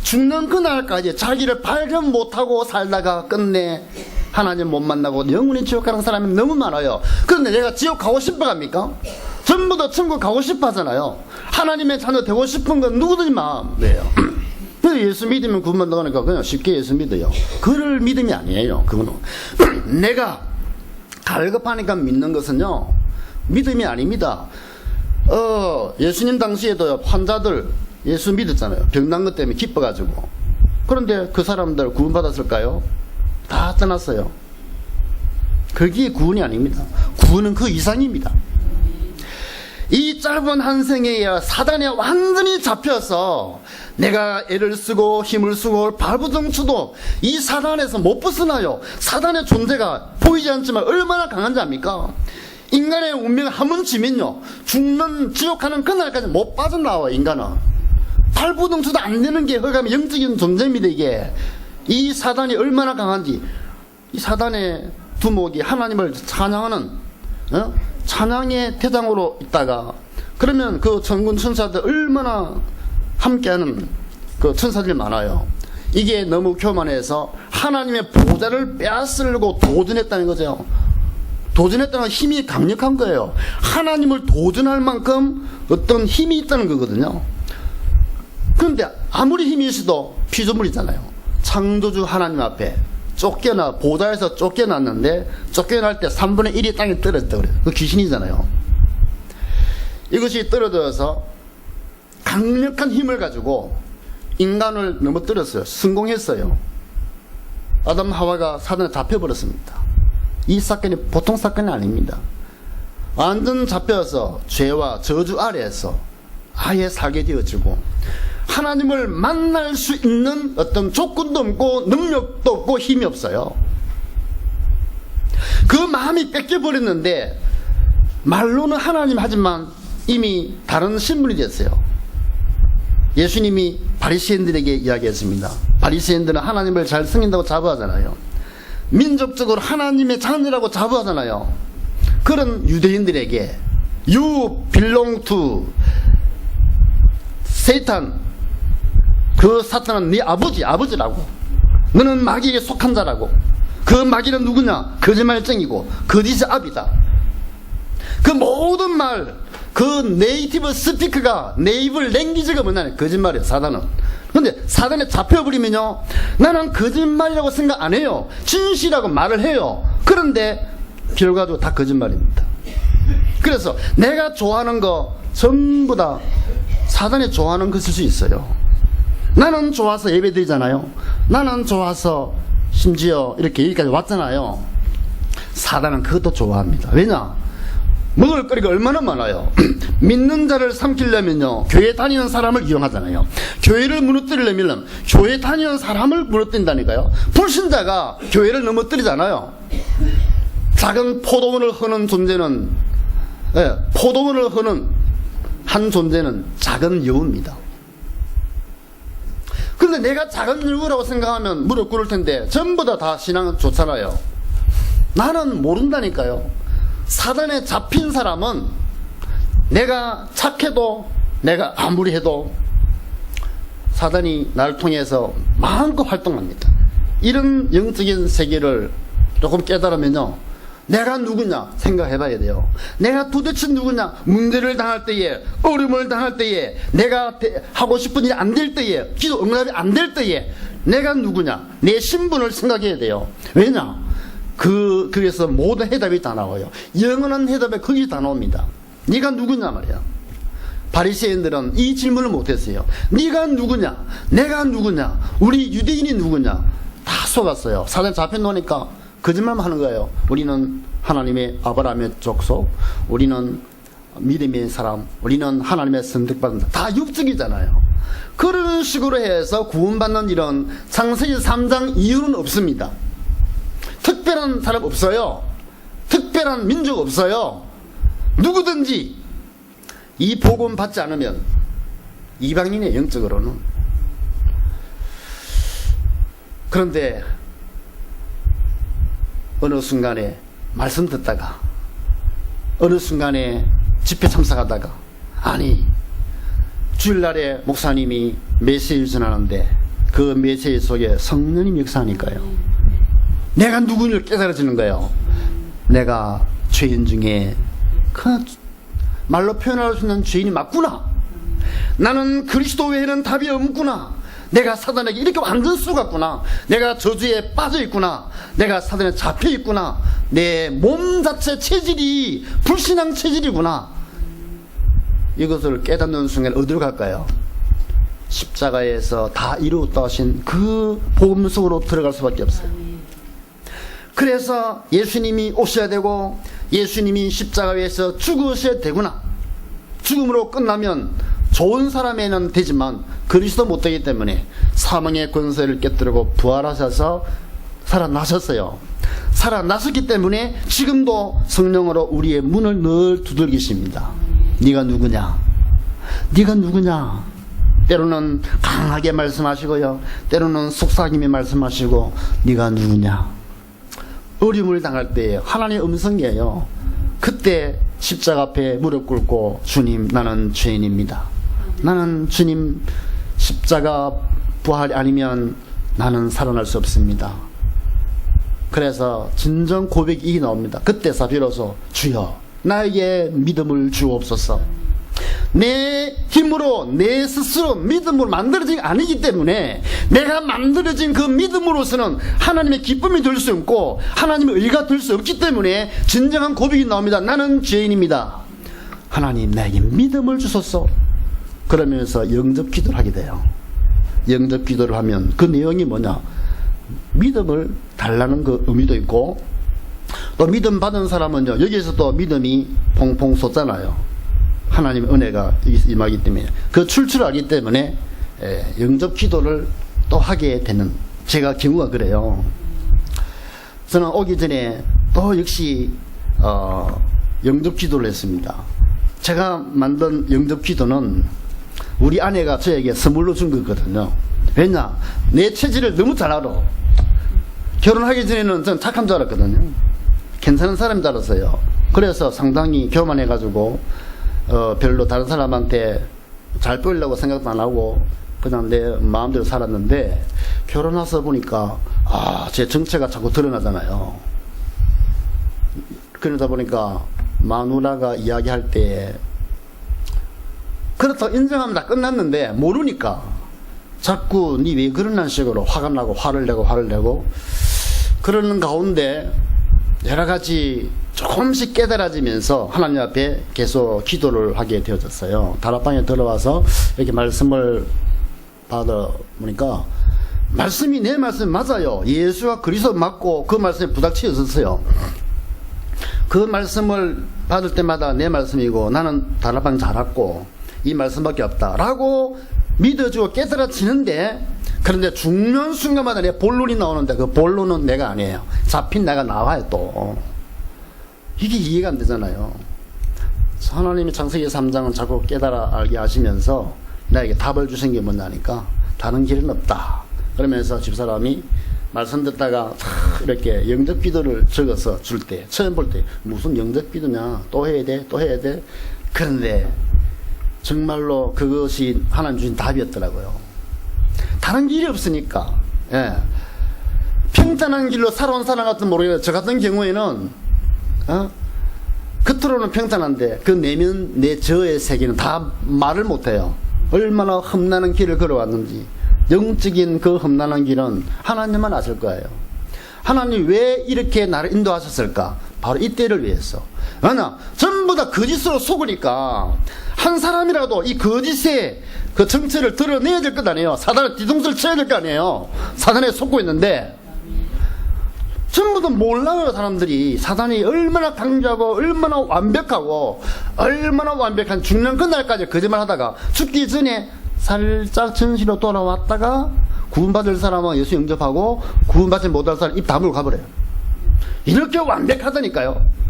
죽는 그날까지 자기를 발견 못하고 살다가 끝내 하나님 못 만나고 영원히 지옥 가는 사람이 너무 많아요. 그런데 내가 지옥 가고 싶어 합니까? 전부 다 천국 가고 싶어 하잖아요. 하나님의 자녀 되고 싶은 건 누구든지 마음이에요. 그래서 예수 믿으면 구원받는다니까 그냥 쉽게 예수 믿어요. 그럴 믿음이 아니에요. 그거는 내가 갈급하니까 믿는 것은요 믿음이 아닙니다. 예수님 당시에도 환자들 예수 믿었잖아요. 병난 것 때문에 기뻐가지고. 그런데 그 사람들 구원받았을까요? 다 떠났어요. 그게 구원이 아닙니다. 구원은 그 이상입니다. 이 짧은 한 생에 사단에 완전히 잡혀서 내가 애를 쓰고 힘을 쓰고 발부정쳐도 이 사단에서 못 벗어나요. 사단의 존재가 보이지 않지만 얼마나 강한지 압니까? 인간의 운명을 한번 지면요 죽는 지옥 가는 그날까지 못 빠져나와요. 인간은 발부정쳐도 안 되는 게 허감이 영적인 존재입니다. 이게 이 사단이 얼마나 강한지. 이 사단의 두목이 하나님을 찬양하는 찬양의 대장으로 있다가 그러면 그 천군 천사들 얼마나 함께하는 그 천사들이 많아요. 이게 너무 교만해서 하나님의 보좌를 빼앗으려고 도전했다는 거죠. 도전했다는 힘이 강력한 거예요. 하나님을 도전할 만큼 어떤 힘이 있다는 거거든요. 그런데 아무리 힘이 있어도 피조물이잖아요. 창조주 하나님 앞에 보좌에서 쫓겨났는데 쫓겨날 때 3분의 1이 땅에 떨어졌다 그래요. 그 귀신이잖아요. 이것이 떨어져서 강력한 힘을 가지고 인간을 넘어뜨렸어요. 성공했어요. 아담 하와가 사단에 잡혀버렸습니다. 이 사건이 보통 사건이 아닙니다. 완전 잡혀서 죄와 저주 아래에서 아예 살게 되어지고 하나님을 만날 수 있는 어떤 조건도 없고 능력도 없고 힘이 없어요. 그 마음이 뺏겨버렸는데 말로는 하나님 하지만 이미 다른 신분이 됐어요. 예수님이 바리새인들에게 이야기했습니다. 바리새인들은 하나님을 잘 섬긴다고 자부하잖아요. 민족적으로 하나님의 자녀라고 자부하잖아요. 그런 유대인들에게 You belong to Satan. 그 사탄은 네 아버지라고. 너는 마귀에게 속한 자라고. 그 마귀는 누구냐? 거짓말쟁이고 거짓의 압이다. 그 모든 말, 그 네이티브 스피커가 네이브 랭귀지가 뭐냐면 거짓말이에요. 사단은. 근데 사단에 잡혀버리면요 나는 거짓말이라고 생각 안 해요. 진실이라고 말을 해요. 그런데 결과도 다 거짓말입니다. 그래서 내가 좋아하는 거 전부 다 사단이 좋아하는 것일 수 있어요. 나는 좋아서 예배 드리잖아요. 나는 좋아서 심지어 이렇게 여기까지 왔잖아요. 사단은 그것도 좋아합니다. 왜냐? 먹을 거리가 얼마나 많아요. 믿는 자를 삼키려면요 교회 다니는 사람을 이용하잖아요. 교회를 무너뜨리려면 교회 다니는 사람을 무너뜨린다니까요. 불신자가 교회를 넘어뜨리잖아요. 작은 포도원을 허는 존재는 포도원을 허는 한 존재는 작은 여우입니다. 그런데 내가 작은 여우라고 생각하면 무릎 꿇을 텐데 전부 다 신앙은 좋잖아요. 나는 모른다니까요. 사단에 잡힌 사람은 내가 착해도 내가 아무리 해도 사단이 나를 통해서 마음껏 활동합니다. 이런 영적인 세계를 조금 깨달으면요 내가 누구냐 생각해봐야 돼요. 내가 도대체 누구냐. 문제를 당할 때에, 어려움을 당할 때에, 내가 하고 싶은 일이 안 될 때에, 기도 응답이 안 될 때에 내가 누구냐. 내 신분을 생각해야 돼요. 왜냐? 그래서 모든 해답이 다 나와요. 영원한 해답에 거기 다 나옵니다. 네가 누구냐 말이야. 바리새인들은 이 질문을 못했어요. 네가 누구냐, 내가 누구냐, 우리 유대인이 누구냐. 다 속았어요. 사단에 잡혀놓으니까 거짓말만 하는 거예요. 우리는 하나님의 아브라함의 족속, 우리는 믿음의 사람, 우리는 하나님의 선택받은 자. 다 육적이잖아요. 그런 식으로 해서 구원받는 일은 창세기 3장 이유는 없습니다. 특별한 사람 없어요. 특별한 민족 없어요. 누구든지 이 복음 받지 않으면 이방인의 영적으로는. 그런데 어느 순간에 말씀 듣다가 어느 순간에 집회 참석하다가 아니 주일날에 목사님이 메시지 전하는데 그 메시지 속에 성령님 역사하니까요. 내가 누구를 깨달아지는 거예요. 내가 죄인 중에 그 말로 표현할 수 있는 죄인이 맞구나. 나는 그리스도 외에는 답이 없구나. 내가 사단에게 이렇게 완전 쏘갔구나. 내가 저주에 빠져 있구나. 내가 사단에 잡혀 있구나. 내 몸 자체 체질이 불신앙 체질이구나. 이것을 깨닫는 순간 어디로 갈까요? 십자가에서 다 이루었다 하신 그 복음 속으로 들어갈 수밖에 없어요. 그래서 예수님이 오셔야 되고 예수님이 십자가 위에서 죽으셔야 되구나. 죽음으로 끝나면 좋은 사람에는 되지만 그리스도 못 되기 때문에 사망의 권세를 깨뜨리고 부활하셔서 살아나셨어요. 살아나셨기 때문에 지금도 성령으로 우리의 문을 늘 두들기십니다. 네가 누구냐? 네가 누구냐? 때로는 강하게 말씀하시고요, 때로는 속삭임에 말씀하시고 네가 누구냐? 어려움을 당할 때 하나님의 음성이에요. 그때 십자가 앞에 무릎 꿇고 주님, 나는 죄인입니다. 나는 주님 십자가 부활이 아니면 나는 살아날 수 없습니다. 그래서 진정 고백이 나옵니다. 그때서 비로소 주여 나에게 믿음을 주옵소서. 내 힘으로 내 스스로 믿음으로 만들어진 게 아니기 때문에 내가 만들어진 그 믿음으로서는 하나님의 기쁨이 될 수 없고 하나님의 의가 될 수 없기 때문에 진정한 고백이 나옵니다. 나는 죄인입니다. 하나님 나에게 믿음을 주소서. 그러면서 영접 기도를 하게 돼요. 영접 기도를 하면 그 내용이 뭐냐? 믿음을 달라는 그 의미도 있고, 또 믿음 받은 사람은요, 여기에서 또 믿음이 퐁퐁 솟잖아요. 하나님의 은혜가 임하기 때문에 그 출출하기 때문에 영접 기도를 또 하게 되는, 제가 경우가 그래요. 저는 오기 전에 또 역시 영접 기도를 했습니다. 제가 만든 영접 기도는 우리 아내가 저에게 선물로 준 거거든요. 왜냐? 내 체질을 너무 잘 알아. 결혼하기 전에는 전 착한 줄 알았거든요. 괜찮은 사람인 줄 알았어요. 그래서 상당히 교만해가지고 별로 다른 사람한테 잘 보이려고 생각도 안 하고 그냥 내 마음대로 살았는데, 결혼해서 보니까 제 정체가 자꾸 드러나잖아요. 그러다 보니까 마누라가 이야기할 때 그렇다고 인정하면 다 끝났는데 모르니까 자꾸 니 왜 그러는 식으로 화가 나고 화를 내고 그러는 가운데 여러 가지 조금씩 깨달아지면서 하나님 앞에 계속 기도를 하게 되어졌어요. 다락방에 들어와서 이렇게 말씀을 받아 보니까 말씀이 내 말씀이 맞아요. 예수가 그리스도 맞고 그 말씀에 부닥치었었어요. 그 말씀을 받을 때마다 내 말씀이고 나는 다락방 잘 왔고 이 말씀밖에 없다라고 믿어주고 깨달아지는데, 그런데 죽는 순간마다 내 본론이 나오는데 그 본론은 내가 아니에요. 잡힌 내가 나와요. 또 이게 이해가 안 되잖아요. 하나님이 창세기 3장은 자꾸 깨달아 알게 하시면서 나에게 답을 주신 게 뭐냐니까 다른 길은 없다. 그러면서 집사람이 말씀 듣다가 이렇게 영접 기도를 적어서 줄 때, 처음 볼 때 무슨 영접 기도냐, 또 해야 돼, 또 해야 돼. 그런데 정말로 그것이 하나님 주신 답이었더라고요. 다른 길이 없으니까. 평탄한 길로 살아온 사람 같은 모르겠어요. 저 같은 경우에는 겉으로는 평탄한데 그 내면 내 저의 세계는 다 말을 못해요. 얼마나 험난한 길을 걸어왔는지. 영적인 그 험난한 길은 하나님만 아실 거예요. 하나님 왜 이렇게 나를 인도하셨을까? 바로 이때를 위해서. 왜냐? 전부 다 거짓으로 속으니까 한 사람이라도 이 거짓의 그 정체를 드러내야 될 것 아니에요. 사단의 뒤통수를 쳐야 될 거 아니에요. 사단에 속고 있는데 전부 다 몰라요. 사람들이 사단이 얼마나 강조하고 얼마나 완벽하고 얼마나 완벽한 죽는 그날까지 거짓말하다가 죽기 전에 살짝 전시로 돌아왔다가 구원받을 사람은 예수 영접하고 구원받지 못할 사람 입 다물고 가버려요. 이렇게 완벽하다니까요.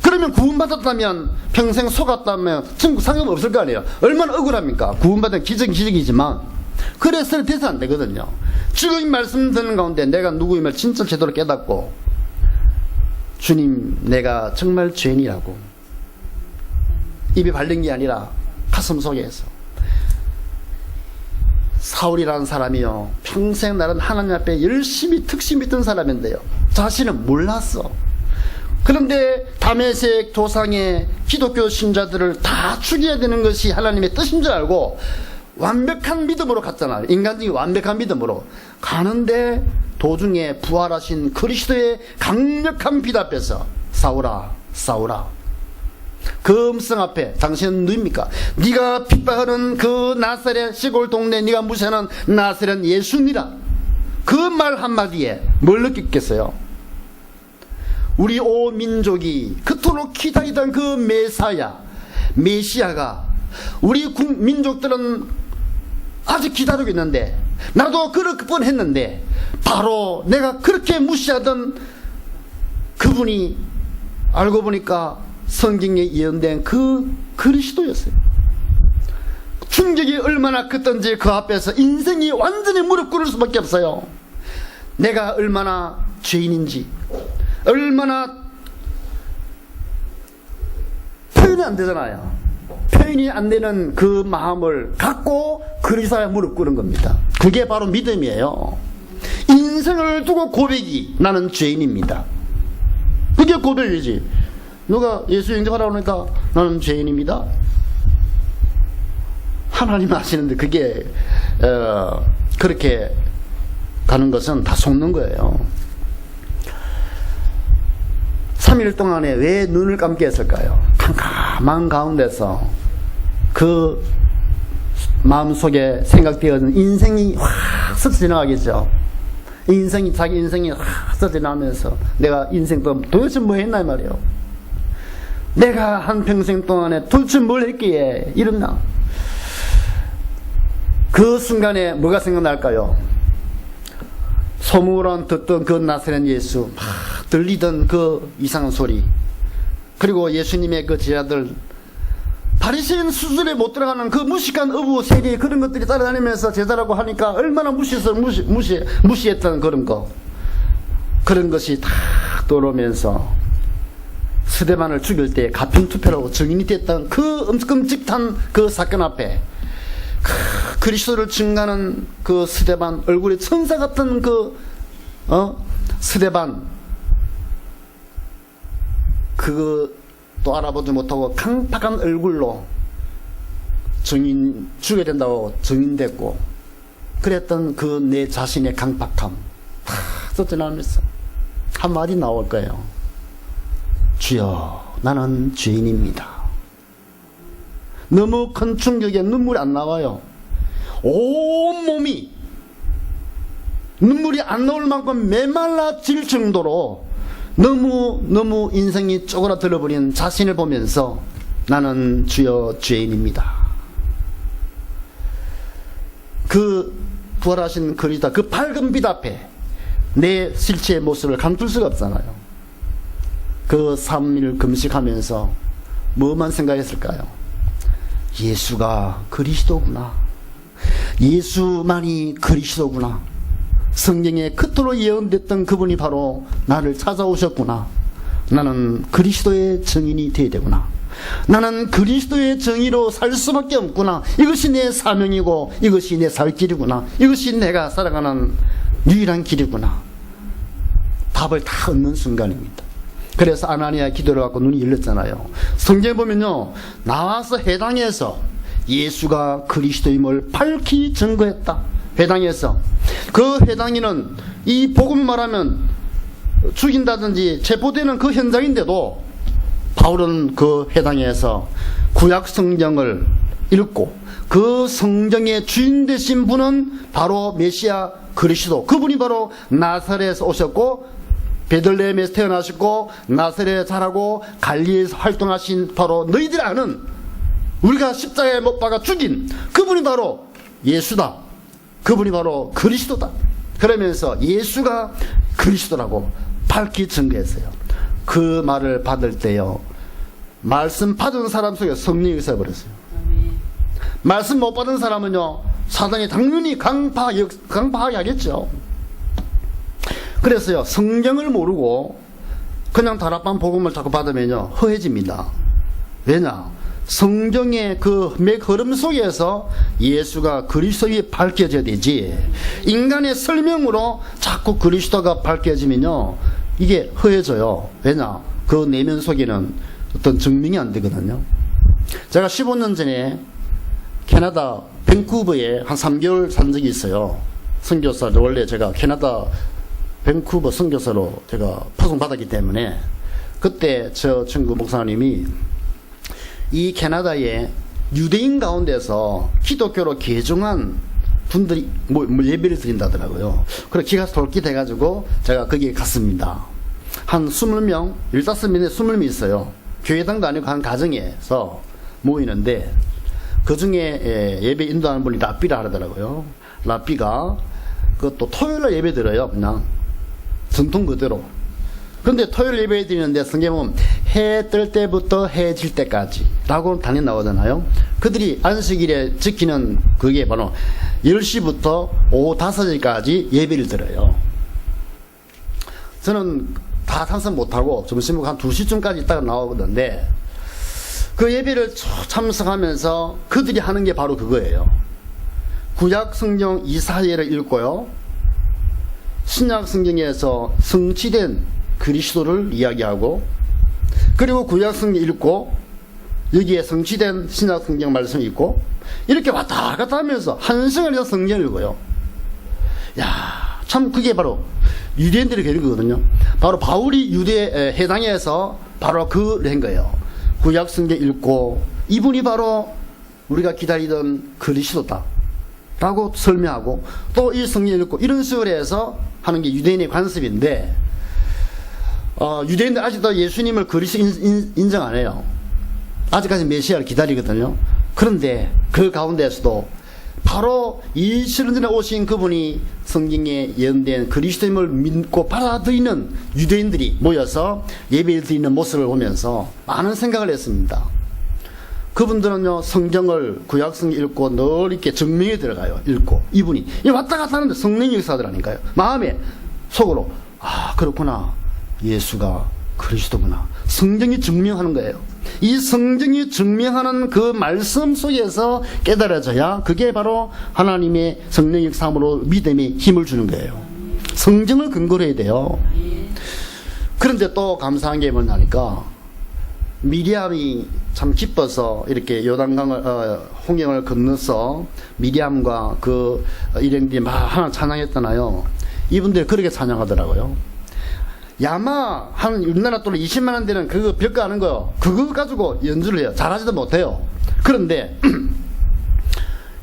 그러면 구원받았다면, 평생 속았다면 천국 상관 없을 거 아니에요. 얼마나 억울합니까? 구원받은 기적이지만 그래서 돼서 안 되거든요. 지금 말씀 듣는 가운데 내가 누구임을 진짜 제대로 깨닫고, 주님 내가 정말 죄인이라고 입에 발린 게 아니라 가슴 속에서, 사울이라는 사람이요, 평생 나는 하나님 앞에 열심히 특심 있던 사람인데요, 자신은 몰랐어. 그런데 다메섹 도상의 기독교 신자들을 다 죽여야 되는 것이 하나님의 뜻인 줄 알고 완벽한 믿음으로 갔잖아요. 인간적인 완벽한 믿음으로 가는데 도중에 부활하신 그리스도의 강력한 빛 앞에서 사울아 사울아, 그 음성 앞에 당신은 누굽니까? 네가 핍박하는 그 나사렛 시골 동네 네가 무시하는 나사렛 예수니라. 그 말 한마디에 뭘 느꼈겠어요? 우리 온 민족이 그토록 기다리던 그 메시아가 우리 민족들은 아직 기다리고 있는데, 나도 그럴 뻔했는데 바로 내가 그렇게 무시하던 그분이 알고 보니까 성경에 예언된 그 그리스도였어요. 충격이 얼마나 컸던지 그 앞에서 인생이 완전히 무릎 꿇을 수밖에 없어요. 내가 얼마나 죄인인지, 얼마나 표현이 안 되잖아요. 표현이 안 되는 그 마음을 갖고 그리스도에 무릎 꿇은 겁니다. 그게 바로 믿음이에요. 인생을 두고 고백이 나는 죄인입니다. 그게 고백이지. 누가 예수 영접하라고 하니까 나는 죄인입니다. 하나님 아시는데 그게 그렇게 가는 것은 다 속는 거예요. 3일 동안에 왜 눈을 감게 했을까요? 캄캄한 가운데서 그 마음속에 생각되어진 인생이 확 스쳐 지나가겠죠. 자기 인생이 확 스쳐 지나가면서 내가 인생 동안 도대체 뭐 했나 이 말이에요. 내가 한 평생 동안에 도대체 뭘 했기에 이랬나. 그 순간에 뭐가 생각날까요? 소문으로 듣던 그 나사렛 예수, 막 들리던 그 이상한 소리, 그리고 예수님의 그 제자들, 바리새인 수준에 못 들어가는 그 무식한 어부 세계, 그런 것들이 따라다니면서 제자라고 하니까 얼마나 무시했던 그런 것이 다 떠오르면서 스데반을 죽일 때 가평투표라고 증인이 됐던 그 끔찍한 그 사건 앞에 그리스도를 증거하는 그 스데반, 얼굴이 천사 같은 그 스데반, 그것도 알아보지 못하고 강팍한 얼굴로 죽여야 된다고 증인됐고, 그랬던 그 내 자신의 강팍함 다 쏟아나면서 한마디 나올 거예요. 주여, 나는 죄인입니다. 너무 큰 충격에 눈물이 안 나와요. 온몸이 눈물이 안 나올 만큼 메말라질 정도로 너무 인생이 쪼그라들어버린 자신을 보면서 나는 주여 죄인입니다. 그 부활하신 그리스도, 그 밝은 빛 앞에 내 실체의 모습을 감출 수가 없잖아요. 그 3일 금식하면서 뭐만 생각했을까요? 예수가 그리스도구나. 예수만이 그리스도구나. 성경에 그토록 예언됐던 그분이 바로 나를 찾아오셨구나. 나는 그리스도의 증인이 되어야 되구나. 나는 그리스도의 정의로 살 수밖에 없구나. 이것이 내 사명이고 이것이 내 살 길이구나. 이것이 내가 살아가는 유일한 길이구나. 답을 다 얻는 순간입니다. 그래서 아나니아 기도를 갖고 눈이 열렸잖아요. 성경에 보면요, 나와서 회당에서 예수가 그리스도임을 밝히 증거했다. 회당에서. 그 회당에는 이 복음 말하면 죽인다든지 체포되는 그 현장인데도 바울은 그 회당에서 구약 성경을 읽고 그 성경의 주인 되신 분은 바로 메시아 그리스도, 그분이 바로 나사렛에서 오셨고 베들레헴에서 태어나셨고 나사렛에 자라고 갈릴리에서 활동하신 바로 너희들이 아는, 우리가 십자가에 못 박아 죽인 그분이 바로 예수다. 그분이 바로 그리스도다. 그러면서 예수가 그리스도라고 밝히 증거했어요. 그 말을 받을 때요, 말씀 받은 사람 속에 성령이 있어버렸어요. 말씀 못 받은 사람은요, 사단이 당연히 강파하게 하겠죠. 그래서요, 성경을 모르고 그냥 다락방 복음을 자꾸 받으면요, 허해집니다. 왜냐? 성경의 그 맥 흐름 속에서 예수가 그리스도에 밝혀져야 되지, 인간의 설명으로 자꾸 그리스도가 밝혀지면요, 이게 허해져요. 왜냐? 그 내면 속에는 어떤 증명이 안 되거든요. 제가 15년 전에 캐나다 밴쿠버에 한 3개월 산 적이 있어요. 선교사, 원래 제가 캐나다 밴쿠버 선교사로 제가 파송받았기 때문에 그때 저 친구 목사님이 이 캐나다의 유대인 가운데서 기독교로 개종한 분들이 뭐 예배를 드린다더라고요. 그래서 기가 솔깃해가지고 제가 거기에 갔습니다. 한 20명, 15명에 20명이 있어요. 교회당도 아니고 한 가정에서 모이는데 그 중에 예배 인도하는 분이 랍비라 하더라고요. 랍비가 그것도 토요일날 예배 드려요. 그냥 전통 그대로. 근데 토요일 예배 드리는데 성경에 보면 해 뜰 때부터 해 질 때까지 라고 당연히 나오잖아요. 그들이 안식일에 지키는 그게 바로 10시부터 오후 5시까지 예배를 드려요. 저는 다 참석 못하고 점심 한 2시쯤까지 있다가 나오거든요. 그 예배를 참석하면서 그들이 하는 게 바로 그거예요. 구약 성경 이사야를 읽고요. 신약 성경에서 성취된 그리스도를 이야기하고, 그리고 구약 성경 읽고 여기에 성취된 신약 성경 말씀이 있고, 이렇게 왔다 갔다 하면서 한 시간에서 성경을 읽어요. 야, 참 그게 바로 유대인들이 그런 거거든요. 바로 바울이 유대 해당에서 바로 그걸 한 거예요. 구약 성경 읽고 이분이 바로 우리가 기다리던 그리스도다 라고 설명하고, 또 이 성경 읽고 이런 식으로 해서 하는 게 유대인의 관습인데, 유대인들 아직도 예수님을 그리스도 인정 안 해요. 아직까지 메시아를 기다리거든요. 그런데 그 가운데에서도 바로 2000년 전에 오신 그분이 성경에 예언된 그리스도임을 믿고 받아들이는 유대인들이 모여서 예배를 드리는 모습을 보면서 많은 생각을 했습니다. 그분들은요, 성경을 구약성경 읽고 늘 이렇게 증명에 들어가요. 읽고 이분이 왔다 갔다 하는데 성령 역사들 아닌가요? 마음에 속으로 그렇구나, 예수가 그리스도구나, 성경이 증명하는 거예요. 이 성경이 증명하는 그 말씀 속에서 깨달아져야 그게 바로 하나님의 성령 역사함으로 믿음에 힘을 주는 거예요. 성경을 근거로 해야 돼요. 그런데 또 감사한 게 뭐냐니까, 미리암이 참 기뻐서 이렇게 요단강을 홍경을 건너서 미리암과 그 일행들이 막 하나 찬양했잖아요. 이분들이 그렇게 찬양하더라고요. 야마 한 우리나라 돈으로 20만 원 되는 그거 별거 아는 거요. 그거 가지고 연주를 해요. 잘하지도 못해요. 그런데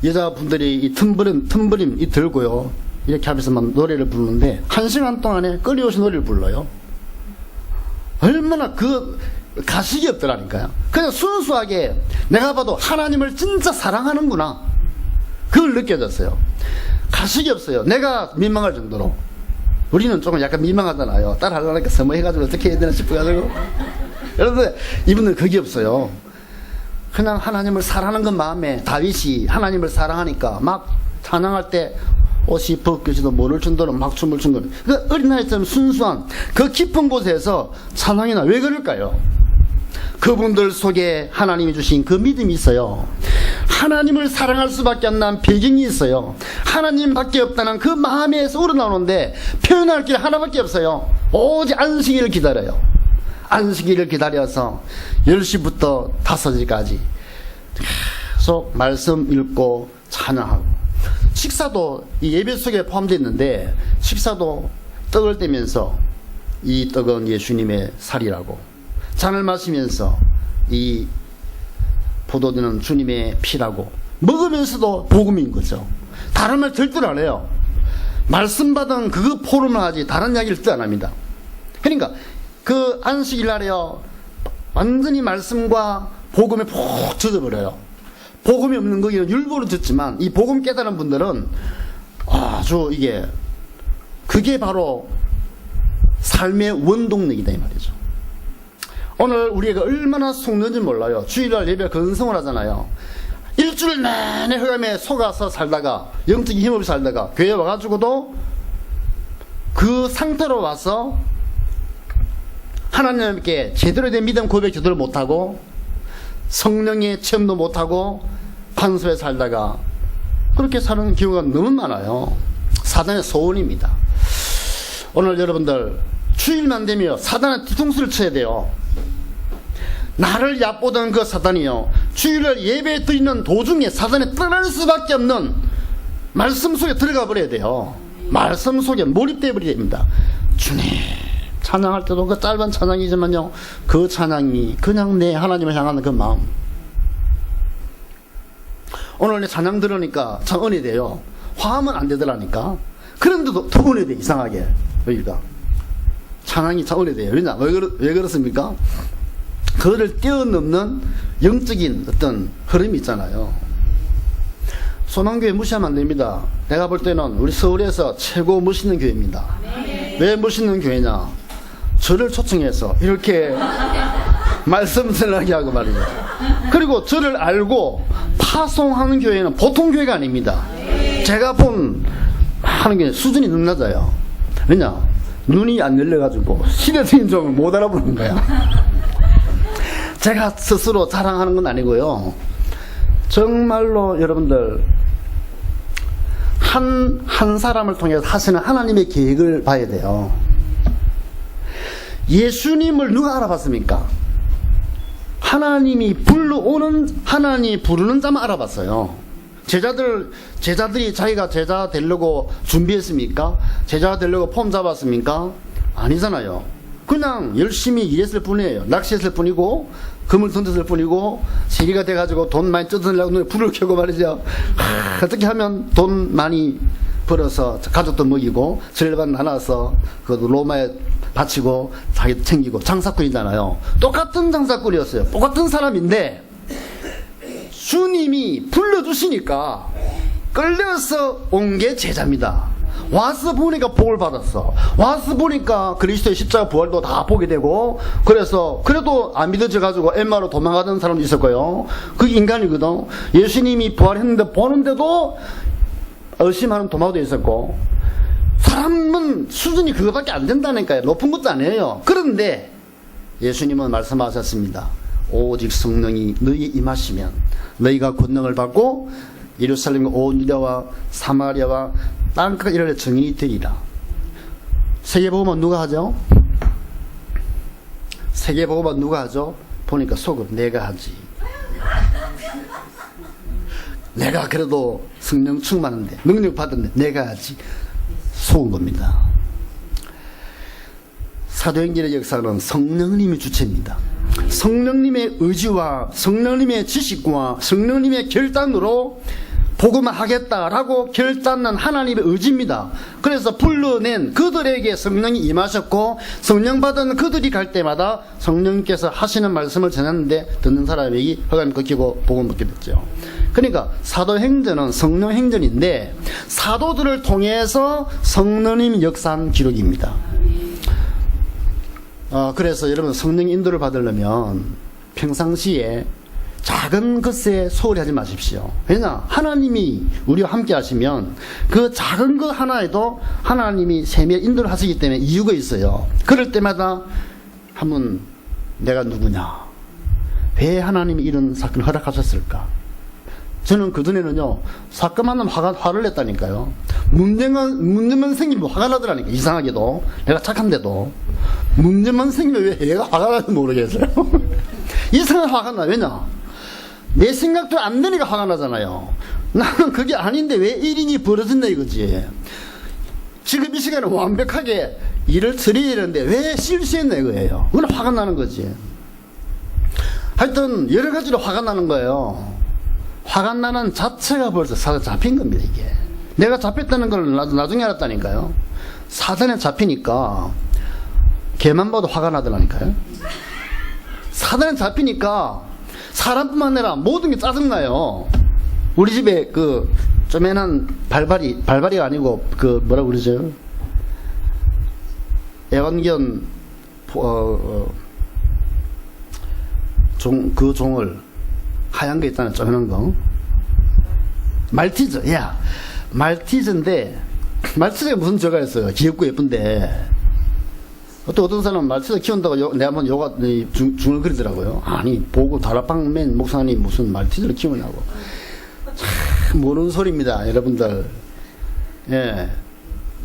여자분들이 이 텀브림 이 들고요, 이렇게 하면서 막 노래를 부르는데 1시간 동안에 끊임없이 노래를 불러요. 얼마나 그 가식이 없더라니까요. 그냥 순수하게 내가 봐도 하나님을 진짜 사랑하는구나, 그걸 느껴졌어요. 가식이 없어요. 내가 민망할 정도로. 우리는 조금 약간 민망하잖아요. 따라하려니까 서머해가지고 어떻게 해야 되나 싶어가지고. 여러분, 이분은 그게 없어요. 그냥 하나님을 사랑하는 것 마음에, 다윗이 하나님을 사랑하니까 막 찬양할 때 옷이 벗겨지도 모를 정도로 막 춤을 춘 거예요. 그 어린아이처럼 순수한 그 깊은 곳에서 찬양이 나. 왜 그럴까요? 그분들 속에 하나님이 주신 그 믿음이 있어요. 하나님을 사랑할 수밖에 없는 배경이 있어요. 하나님밖에 없다는 그 마음에서 우러나오는데 표현할 게 하나밖에 없어요. 오직 안식일을 기다려요. 안식일을 기다려서 10시부터 5시까지 계속 말씀 읽고 찬양하고, 식사도 이 예배 속에 포함되어 있는데 식사도 떡을 떼면서 이 떡은 예수님의 살이라고, 잔을 마시면서 이 포도주는 주님의 피라고, 먹으면서도 복음인 거죠. 다른 말 절대로 안 해요. 말씀 받은 그거 포럼을 하지 다른 이야기를 절대 안 합니다. 그러니까 그 안식일 날에요, 완전히 말씀과 복음에 푹 젖어버려요. 복음이 없는 거기는 율법으로 듣지만 이 복음 깨달은 분들은 아주 이게 그게 바로 삶의 원동력이다 이 말이죠. 오늘 우리가 얼마나 속는지 몰라요. 주일날 예배 건성을 하잖아요. 일주일 내내 흑암에 속아서 살다가, 영적인 힘없이 살다가 교회 와가지고도 그 상태로 와서 하나님께 제대로 된 믿음 고백 제대로 못하고 성령의 체험도 못하고 관습에 살다가 그렇게 사는 경우가 너무 많아요. 사단의 소원입니다. 오늘 여러분들 주일만 되면 사단의 뒤통수를 쳐야 돼요. 나를 얕보던 그 사단이요, 주일을 예배 드리는 도중에 사단에 떠날 수밖에 없는 말씀 속에 들어가 버려야 돼요. 말씀 속에 몰입돼 버려야 됩니다. 주님, 찬양할 때도 그 짧은 찬양이지만요, 그 찬양이 그냥 내 하나님을 향하는 그 마음. 오늘 내 찬양 들으니까 참 은혜돼요. 화하면 안 되더라니까. 그런데도 더 은혜돼, 이상하게. 여기가 찬양이 참 은혜돼요. 왜냐? 왜 그렇습니까? 그를 뛰어넘는 영적인 어떤 흐름이 있잖아요. 소망교회 무시하면 안 됩니다. 내가 볼 때는 우리 서울에서 최고 멋있는 교회입니다. 왜 멋있는 교회냐? 저를 초청해서 이렇게 말씀 전하게 하고 말이죠. 그리고 저를 알고 파송하는 교회는 보통 교회가 아닙니다. 제가 본 하는 게 수준이 너무 낮아요. 왜냐? 눈이 안 열려가지고 시대주인종을 못 알아보는 거야. 제가 스스로 자랑하는 건 아니고요. 정말로 여러분들 한 사람을 통해서 하시는 하나님의 계획을 봐야 돼요. 예수님을 누가 알아봤습니까? 하나님이 불러오는, 하나님이 부르는 자만 알아봤어요. 제자들이 자기가 제자 되려고 준비했습니까? 제자 되려고 폼 잡았습니까? 아니잖아요. 그냥 열심히 일했을 뿐이에요. 낚시했을 뿐이고, 금을 던졌을 뿐이고, 시기가 돼가지고 돈 많이 뜯으려고 눈에 불을 켜고 말이죠. 어떻게 하면 돈 많이 벌어서 가족도 먹이고, 절반 나눠서 그 로마에 바치고, 자기 챙기고, 장사꾼이잖아요. 똑같은 장사꾼이었어요. 똑같은 사람인데, 주님이 불러주시니까 끌려서 온 게 제자입니다. 와서 보니까 복을 받았어. 와서 보니까 그리스도의 십자가 부활도 다 보게 되고, 그래서 그래도 안 믿어져 가지고 엠마로 도망가던 사람도 있었고요. 그 인간이거든. 예수님이 부활했는데 보는데도 의심하는 도마도 있었고, 사람은 수준이 그거밖에 안 된다니까요. 높은 것도 아니에요. 그런데 예수님은 말씀하셨습니다. 오직 성령이 너희에 임하시면 너희가 권능을 받고 예루살렘과 온 유다와 사마리아와 땅끝 이르러 증인이 되리라. 세계복음은 누가 하죠? 세계복음은 누가 하죠? 보니까 속으로 내가 하지. 내가 그래도 성령 충만한데, 능력 받았는데 내가 하지. 속은 겁니다. 사도행전의 역사는 성령님이 주체입니다. 성령님의 의지와 성령님의 지식과 성령님의 결단으로 복음을 하겠다라고 결단한 하나님의 의지입니다. 그래서 불러낸 그들에게 성령이 임하셨고, 성령 받은 그들이 갈 때마다 성령님께서 하시는 말씀을 전했는데 듣는 사람에게 허감이 꺾이고 복음 받게 됐죠. 그러니까 사도행전은 성령 행전인데 사도들을 통해서 성령님이 역사한 기록입니다. 그래서 여러분, 성령 인도를 받으려면 평상시에 작은 것에 소홀히 하지 마십시오. 왜냐? 하나님이 우리와 함께 하시면 그 작은 것 하나에도 하나님이 세미의 인도를 하시기 때문에 이유가 있어요. 그럴 때마다 한번 내가 누구냐? 왜 하나님이 이런 사건을 허락하셨을까? 저는 그전에는요, 사건 하면 화를 냈다니까요. 문제만 생기면 화가 나더라니까. 이상하게도 내가 착한데도 문제만 생기면 왜 얘가 화가 나는지 모르겠어요. 이상한 화가 나. 왜냐? 내 생각도 안 되니까 화가 나잖아요. 나는 그게 아닌데 왜 일인이 벌어진다 이거지. 지금 이 시간에 완벽하게 일을 처리해야 되는데 왜 실수했나 이거예요. 그건 화가 나는 거지. 하여튼 여러 가지로 화가 나는 거예요. 화가 나는 자체가 벌써 사단에 잡힌 겁니다. 이게 내가 잡혔다는 걸 나중에 알았다니까요. 사단에 잡히니까 걔만 봐도 화가 나더라니까요. 사단에 잡히니까 사람뿐만 아니라 모든 게 짜증나요. 우리 집에 그 쪼매난 발발이가 아니고 그 뭐라 그러죠? 애완견 그 종을 하얀 거 있잖아요. 쪼매난 거. 말티즈. 야, 말티즈인데 말티즈가 무슨 죄가 있어요. 귀엽고 예쁜데 어떤 사람은 말티즈 키운다고 내가 한번 중얼거리더라고요. 아니 보고 다락방맨 목사님 무슨 말티즈를 키우냐고. 참 모르는 소리입니다 여러분들. 예,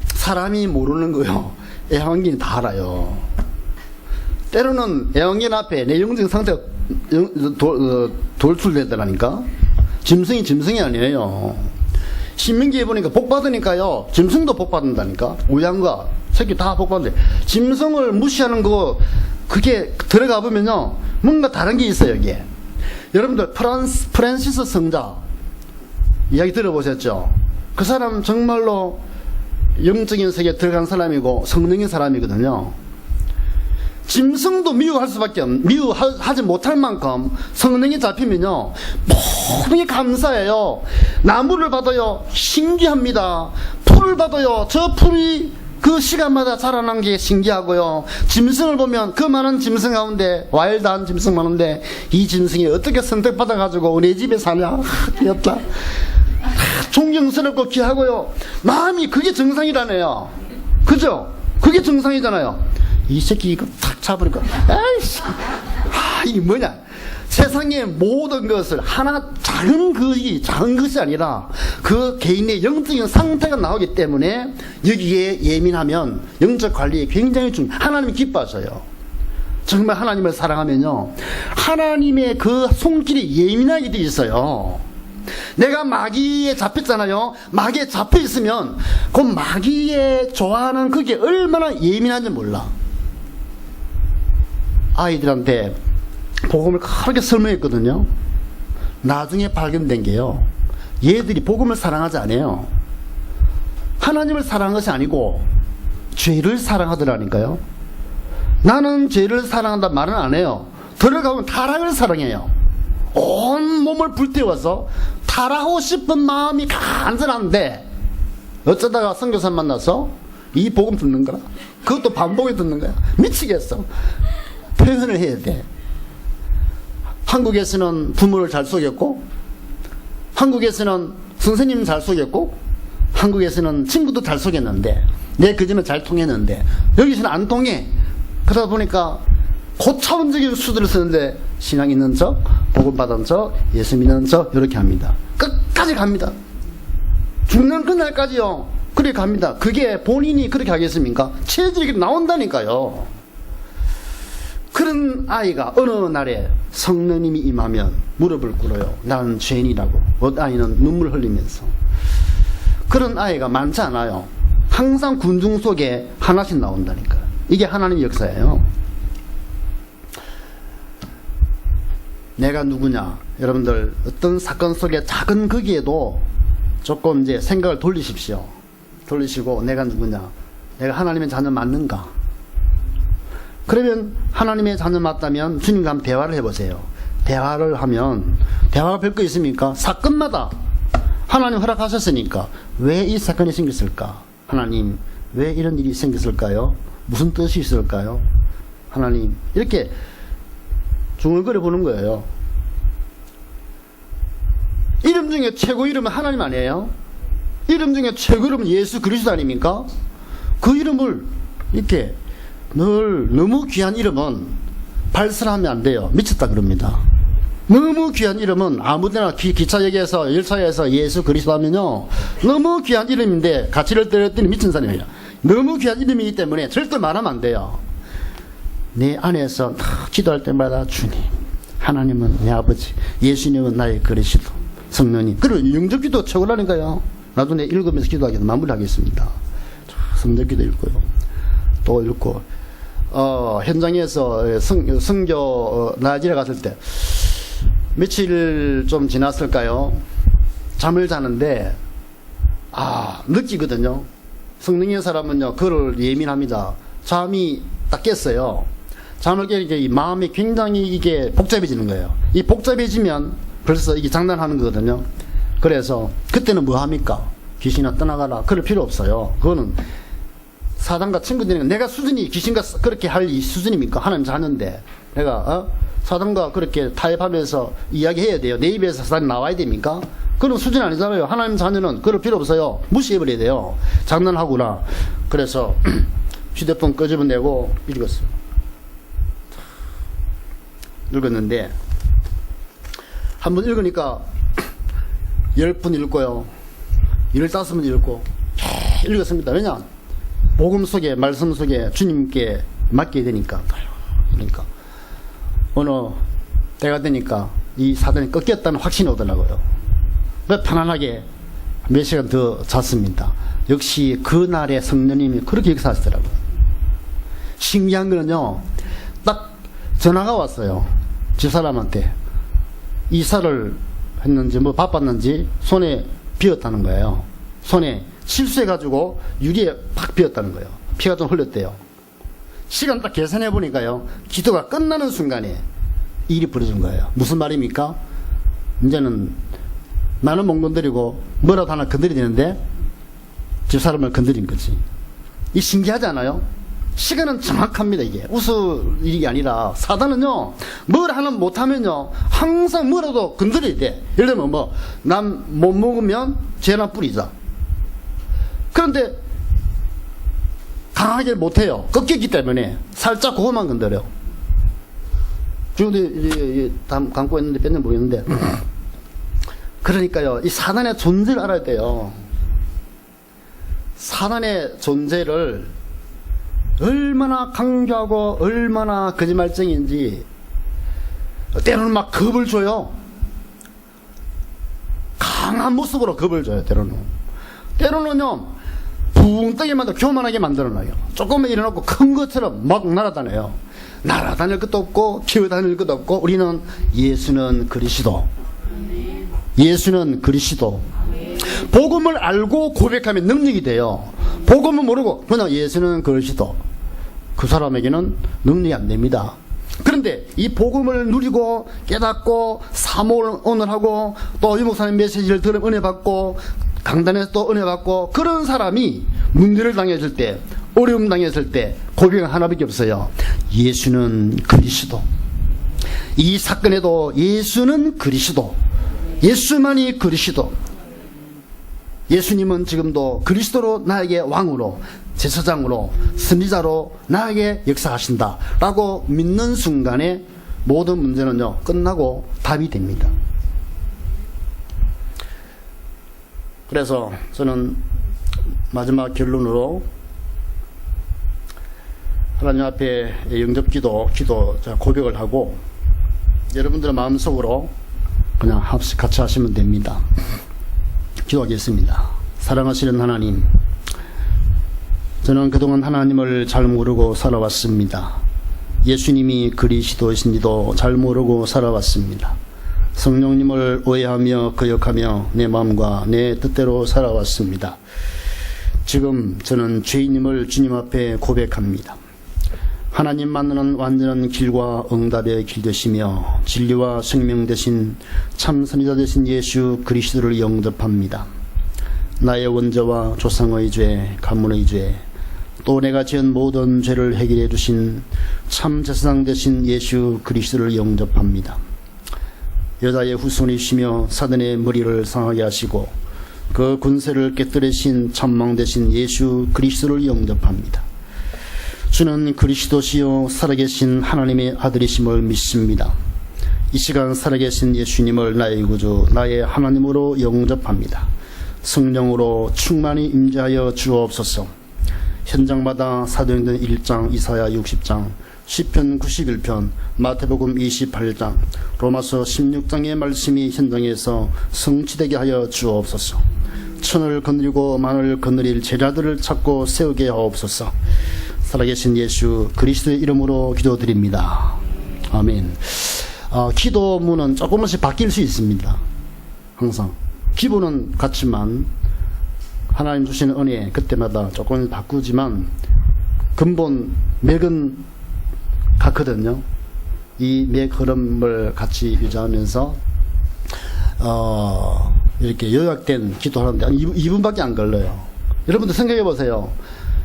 사람이 모르는 거요. 애완견이 다 알아요. 때로는 애완견 앞에 내 영적 상태가 돌출되더라니까. 짐승이 아니에요. 신명기에 보니까 복 받으니까요. 짐승도 복 받는다니까. 우양과 새끼 다 복 받는데, 짐승을 무시하는 거, 그게 들어가 보면요, 뭔가 다른 게 있어요, 여기에. 여러분들, 프란시스 성자, 이야기 들어보셨죠? 그 사람 정말로 영적인 세계에 들어간 사람이고, 성령인 사람이거든요. 짐승도 미워하지 못할 만큼 성령이 잡히면요, 모든 게 감사해요. 나무를 봐도요, 신기합니다. 풀을 봐도요, 저 풀이 그 시간마다 자라난 게 신기하고요. 짐승을 보면 그 많은 짐승 가운데, 와일드한 짐승 많은데, 이 짐승이 어떻게 선택받아가지고 내 집에 사냐? 귀엽다. 존경스럽고 귀하고요. 마음이 그게 정상이라네요. 그죠? 그게 정상이잖아요. 이 새끼 이거 탁 잡으니까, 아이씨, 이게 뭐냐? 세상의 모든 것을 하나 작은 것이 아니라 그 개인의 영적인 상태가 나오기 때문에 여기에 예민하면 영적 관리에 굉장히 하나님이 기뻐하셔요. 정말 하나님을 사랑하면요, 하나님의 그 손길이 예민하게 돼 있어요. 내가 마귀에 잡혔잖아요. 마귀에 잡혀 있으면 그 마귀에 좋아하는 그게 얼마나 예민한지 몰라. 아이들한테 복음을 그렇게 설명했거든요. 나중에 발견된 게요, 얘들이 복음을 사랑하지 않아요. 하나님을 사랑한 것이 아니고 죄를 사랑하더라니까요. 나는 죄를 사랑한다 말은 안 해요. 들어가면 타락을 사랑해요. 온 몸을 불태워서 타락하고 싶은 마음이 간절한데, 어쩌다가 선교사 만나서 이 복음 듣는 거라. 그것도 반복해 듣는 거야. 미치겠어. 표현을 해야 돼. 한국에서는 부모를 잘 속였고, 한국에서는 선생님 잘 속였고, 한국에서는 친구도 잘 속였는데, 내 그 점에 잘 통했는데, 여기서는 안 통해. 그러다 보니까 고차원적인 수들을 쓰는데, 신앙 있는 척, 복음 받은 척, 예수 믿는 척, 이렇게 합니다. 끝까지 갑니다. 죽는 그날까지요. 그렇게 갑니다. 그게 본인이 그렇게 하겠습니까? 체질이 나온다니까요. 그런 아이가 어느 날에 성령님이 임하면 무릎을 꿇어요. 나는 죄인이라고. 아이는 눈물 흘리면서. 그런 아이가 많지 않아요. 항상 군중 속에 하나씩 나온다니까요. 이게 하나님의 역사예요. 내가 누구냐? 여러분들, 어떤 사건 속에 작은 거기에도 조금 이제 생각을 돌리십시오. 돌리시고, 내가 누구냐? 내가 하나님의 자녀 맞는가? 그러면 하나님의 자녀 맞다면 주님과 한번 대화를 해보세요. 대화를 하면, 대화가 별거 있습니까? 사건마다 하나님 허락하셨으니까 왜 이 사건이 생겼을까? 하나님, 왜 이런 일이 생겼을까요? 무슨 뜻이 있을까요? 하나님, 이렇게 중얼거려 보는 거예요. 이름 중에 최고 이름은 하나님 아니에요? 이름 중에 최고 이름은 예수 그리스도 아닙니까? 그 이름을 이렇게 늘, 너무 귀한 이름은 발설하면 안 돼요. 미쳤다 그럽니다. 너무 귀한 이름은 아무데나 기차역에서 열차에서 예수 그리스도 하면요, 너무 귀한 이름인데 가치를 떨어뜨리는 미친 사람이에요. 너무 귀한 이름이기 때문에 절대 말하면 안 돼요. 내 안에서 기도할 때마다 주님, 하나님은 내 아버지, 예수님은 나의 그리스도, 성령님. 그리고 영적 기도 최고라니까요. 나중에 읽으면서 기도하기도 마무리하겠습니다. 성적 기도 읽고요. 또 읽고, 현장에서 선교 나지라 갔을 때 며칠 좀 지났을까요? 잠을 자는데 느끼거든요. 성령의 사람은요, 그를 예민합니다. 잠이 딱 깼어요. 잠을 깨니까 이 마음이 굉장히 이게 복잡해지는 거예요. 이 복잡해지면 벌써 이게 장난하는 거거든요. 그래서 그때는 뭐 합니까? 귀신아 떠나가라. 그럴 필요 없어요. 그거는 사단과 친구들이, 내가 수준이 귀신과 그렇게 할 이 수준입니까? 하나님 자녀인데 내가 사단과 그렇게 타협하면서 이야기해야 돼요. 내 입에서 사단이 나와야 됩니까? 그런 수준 아니잖아요. 하나님 자녀는 그럴 필요 없어요. 무시해버려야 돼요. 장난하구나. 그래서 휴대폰 끄집어내고 읽었어요. 읽었는데 한번 읽으니까 10분 읽고요, 15번 읽고 읽었습니다. 왜냐? 복음 속에, 말씀 속에 주님께 맡게 되니까, 그러니까 어느 때가 되니까 이 사단이 꺾였다는 확신이 오더라고요. 편안하게 몇 시간 더 잤습니다. 역시 그날의 성령님이 그렇게 역사하시더라고요. 신기한 거는요, 딱 전화가 왔어요. 집사람한테. 이사를 했는지 뭐 바빴는지 손에 비었다는 거예요. 손에 실수해가지고 유리에 팍 비었다는 거예요. 피가 좀 흘렸대요. 시간 딱 계산해 보니까요, 기도가 끝나는 순간에 일이 벌어진 거예요. 무슨 말입니까? 이제는 나는 못 건드리고 뭐라도 하나 건드려야 되는데 집사람을 건드린 거지. 이 신기하지 않아요? 시간은 정확합니다. 이게 웃을 일이 아니라 사단은요, 뭘 하나 못하면요 항상 뭐라도 건드려야 돼. 예를 들면 뭐 난 못 먹으면 죄나 뿌리자. 그런데 강하게 못해요. 꺾였기 때문에 살짝 그것만 건드려. 지금도 감고 있는데 뺐는지 모르겠는데 그러니까요, 이 사단의 존재를 알아야 돼요. 사단의 존재를 얼마나 강조하고 얼마나 거짓말쟁이인지 때로는 막 겁을 줘요. 강한 모습으로 겁을 줘요. 때로는요 붕 뜨게 만들어 교만하게 만들어놔요. 조금만 일어나고 큰 것처럼 막 날아다녀요. 날아다닐 것도 없고 기어다닐 것도 없고 우리는 예수는 그리스도, 예수는 그리스도. 복음을 알고 고백하면 능력이 돼요. 복음을 모르고 그냥 예수는 그리스도, 그 사람에게는 능력이 안 됩니다. 그런데 이 복음을 누리고 깨닫고 사모를 하고 또 이 목사님 메시지를 들으면 은혜 받고 강단에서 또 은혜 받고 그런 사람이 문제를 당했을 때, 어려움 당했을 때 고백은 하나밖에 없어요. 예수는 그리스도. 이 사건에도 예수는 그리스도, 예수만이 그리스도. 예수님은 지금도 그리스도로 나에게 왕으로, 제사장으로, 선지자로 나에게 역사하신다 라고 믿는 순간에 모든 문제는요 끝나고 답이 됩니다. 그래서 저는 마지막 결론으로 하나님 앞에 영접기도 고백을 하고 여러분들의 마음속으로 그냥 같이 하시면 됩니다. 기도하겠습니다. 사랑하시는 하나님, 저는 그동안 하나님을 잘 모르고 살아왔습니다. 예수님이 그리스도이신지도 잘 모르고 살아왔습니다. 성령님을 오해하며 거역하며 내 마음과 내 뜻대로 살아왔습니다. 지금 저는 죄인임을 주님 앞에 고백합니다. 하나님 만나는 완전한 길과 응답의 길 되시며 진리와 생명 되신 참 선지자 되신 예수 그리스도를 영접합니다. 나의 원죄와 조상의 죄, 가문의 죄, 또 내가 지은 모든 죄를 해결해 주신 참 제사장 되신 예수 그리스도를 영접합니다. 여자의 후손이시며 사단의 머리를 상하게 하시고 그 군세를 깨뜨리신 천망 되신 예수 그리스도를 영접합니다. 주는 그리스도시요 살아계신 하나님의 아들이심을 믿습니다. 이 시간 살아계신 예수님을 나의 구주, 나의 하나님으로 영접합니다. 성령으로 충만히 임재하여 주옵소서. 현장마다 사도행전 1장, 이사야 60장, 시편 91편, 마태복음 28장, 로마서 16장의 말씀이 현장에서 성취되게 하여 주옵소서. 천을 건드리고 만을 건드릴 제자들을 찾고 세우게 하옵소서. 살아계신 예수 그리스도의 이름으로 기도드립니다. 아멘. 기도문은 조금씩 바뀔 수 있습니다. 항상 기본은 같지만 하나님 주시는 은혜 그때마다 조금 바꾸지만 근본 맥은 같거든요. 이 맥 흐름을 같이 유지하면서 이렇게 요약된 기도하는데 2분밖에 안 걸려요. 여러분들 생각해 보세요.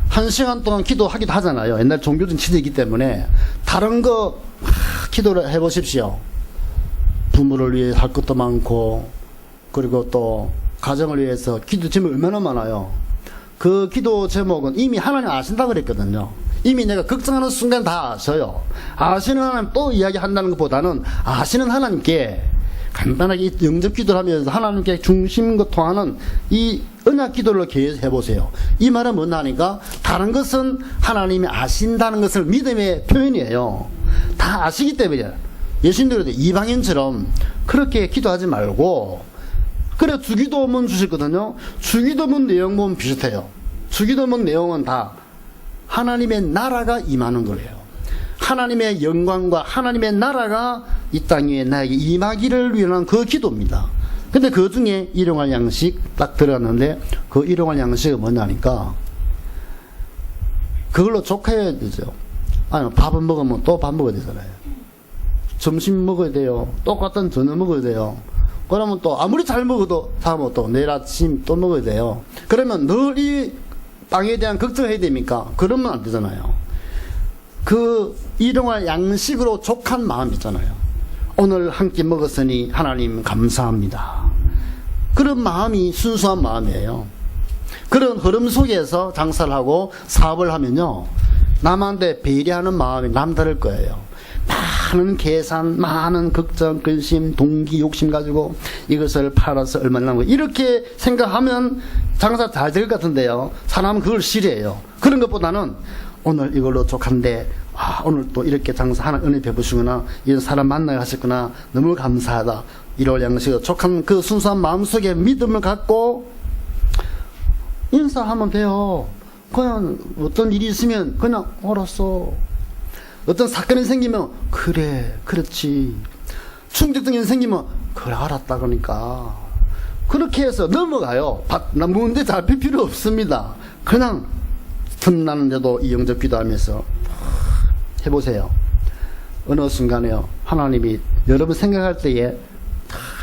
1시간 동안 기도하기도 하잖아요. 옛날 종교적인 지대이기 때문에 다른 거 기도를 해보십시오. 부모를 위해 할 것도 많고 그리고 또 가정을 위해서 기도 제목이 얼마나 많아요. 그 기도 제목은 이미 하나님 아신다고 그랬거든요. 이미 내가 걱정하는 순간 다 아셔요. 아시는 하나님 또 이야기한다는 것보다는 아시는 하나님께 간단하게 영접 기도를 하면서 하나님께 중심과 통하는 이 언약 기도를 계속 해보세요. 이 말은 뭐냐 하니까 다른 것은 하나님이 아신다는 것을 믿음의 표현이에요. 다 아시기 때문에 예수님들도 이방인처럼 그렇게 기도하지 말고, 그래 주기도문 주셨거든요. 주기도문 내용 보면 비슷해요. 주기도문 내용은 다 하나님의 나라가 임하는 거예요. 하나님의 영광과 하나님의 나라가 이 땅 위에 나에게 임하기를 위한 그 기도입니다. 근데 그 중에 일용할 양식 딱 들어갔는데, 그 일용할 양식은 뭐냐니까 그걸로 족해야 되죠. 아니, 밥은 먹으면 또 밥 먹어야 되잖아요. 점심 먹어야 돼요. 똑같은 저녁 먹어야 돼요. 그러면 또 아무리 잘 먹어도 다음에 또 내일 아침 또 먹어야 돼요. 그러면 늘 이 빵에 대한 걱정을 해야 됩니까? 그러면 안 되잖아요. 그 일용할 양식으로 족한 마음 있잖아요. 오늘 한 끼 먹었으니 하나님 감사합니다. 그런 마음이 순수한 마음이에요. 그런 흐름 속에서 장사를 하고 사업을 하면요, 남한테 배려하는 마음이 남다를 거예요. 많은 계산, 많은 걱정, 근심, 동기, 욕심 가지고 이것을 팔아서 얼마나 남고 이렇게 생각하면 장사 잘 될 것 같은데요, 사람은 그걸 싫어해요. 그런 것보다는 오늘 이걸로 족한데, 오늘 또 이렇게 장사 하나 은혜 베푸시구나, 이런 사람 만나게 하셨구나, 너무 감사하다, 일월 양식으로 족한 그 순수한 마음속에 믿음을 갖고 인사하면 돼요. 그냥 어떤 일이 있으면 그냥 알았어. 어떤 사건이 생기면 그래, 그렇지. 충격적인 일이 생기면 그래, 알았다, 그러니까 그렇게 해서 넘어가요. 문제 잡힐 필요 없습니다. 그냥 틈나는데도 이 영접 기도하면서 해보세요. 어느 순간에요, 하나님이 여러분 생각할 때에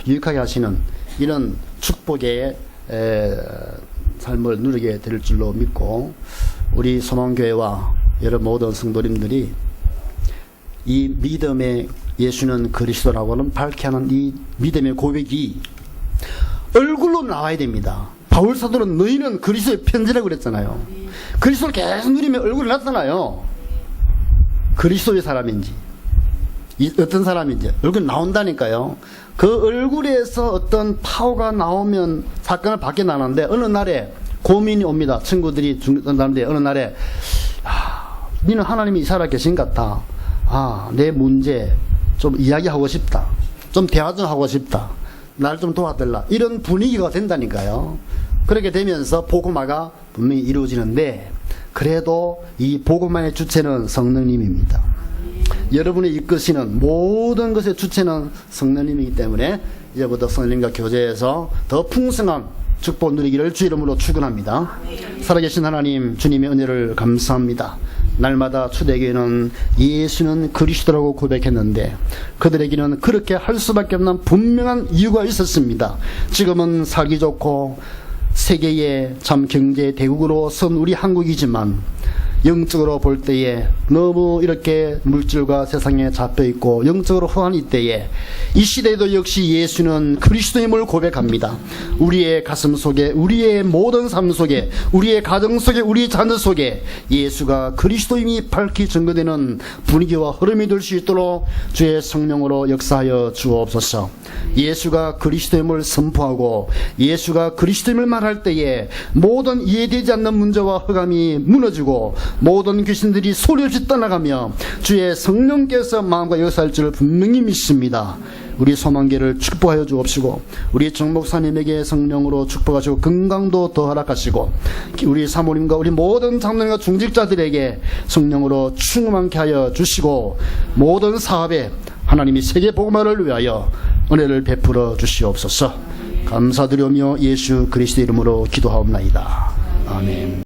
유익하게 하시는 이런 축복의 삶을 누리게 될 줄로 믿고, 우리 소망교회와 여러 모든 성도님들이 이 믿음의 예수는 그리스도라고는 밝게 하는 이 믿음의 고백이 얼굴로 나와야 됩니다. 바울 사도는 너희는 그리스도의 편지라고 그랬잖아요. 그리스도를 계속 누리면 얼굴이 나타나요. 그리스도의 사람인지 어떤 사람인지 얼굴이 나온다니까요. 그 얼굴에서 어떤 파워가 나오면 사건을 밖에 나는데, 어느 날에 고민이 옵니다. 친구들이 죽는다는데 어느 날에 너는 하나님이 살아 계신 것 같아. 내 문제 좀 이야기하고 싶다. 좀 대화 좀 하고 싶다. 날 좀 도와달라. 이런 분위기가 된다니까요. 그렇게 되면서 복음화가 분명히 이루어지는데, 그래도 이 복음화의 주체는 성령님입니다. 여러분이 이끄시는 모든 것의 주체는 성령님이기 때문에 이제부터 성령님과 교제해서 더 풍성한 축복 누리기를 주 이름으로 축원합니다. 살아계신 하나님, 주님의 은혜를 감사합니다. 날마다 초대교회는 예수는 그리스도라고 고백했는데 그들에게는 그렇게 할 수밖에 없는 분명한 이유가 있었습니다. 지금은 살기 좋고 세계의 참 경제 대국으로 선 우리 한국이지만 영적으로 볼 때에 너무 이렇게 물질과 세상에 잡혀있고 영적으로 허한이 때에 이 시대에도 역시 예수는 그리스도임을 고백합니다. 우리의 가슴 속에, 우리의 모든 삶 속에, 우리의 가정 속에, 우리 자녀 속에 예수가 그리스도임이 밝히 증거되는 분위기와 흐름이 될 수 있도록 주의 성령으로 역사하여 주옵소서. 예수가 그리스도임을 선포하고 예수가 그리스도임을 말할 때에 모든 이해되지 않는 문제와 허감이 무너지고 모든 귀신들이 소리 없이 떠나가며 주의 성령께서 마음과 역사할 줄 분명히 믿습니다. 우리 소망계를 축복하여 주옵시고 우리 정 목사님에게 성령으로 축복하시고 건강도 더 허락하시고 우리 사모님과 우리 모든 장로님과 중직자들에게 성령으로 충만케 하여 주시고 모든 사업에 하나님이 세계 복음화를 위하여 은혜를 베풀어 주시옵소서. 감사드리며 예수 그리스도 이름으로 기도하옵나이다. 아멘.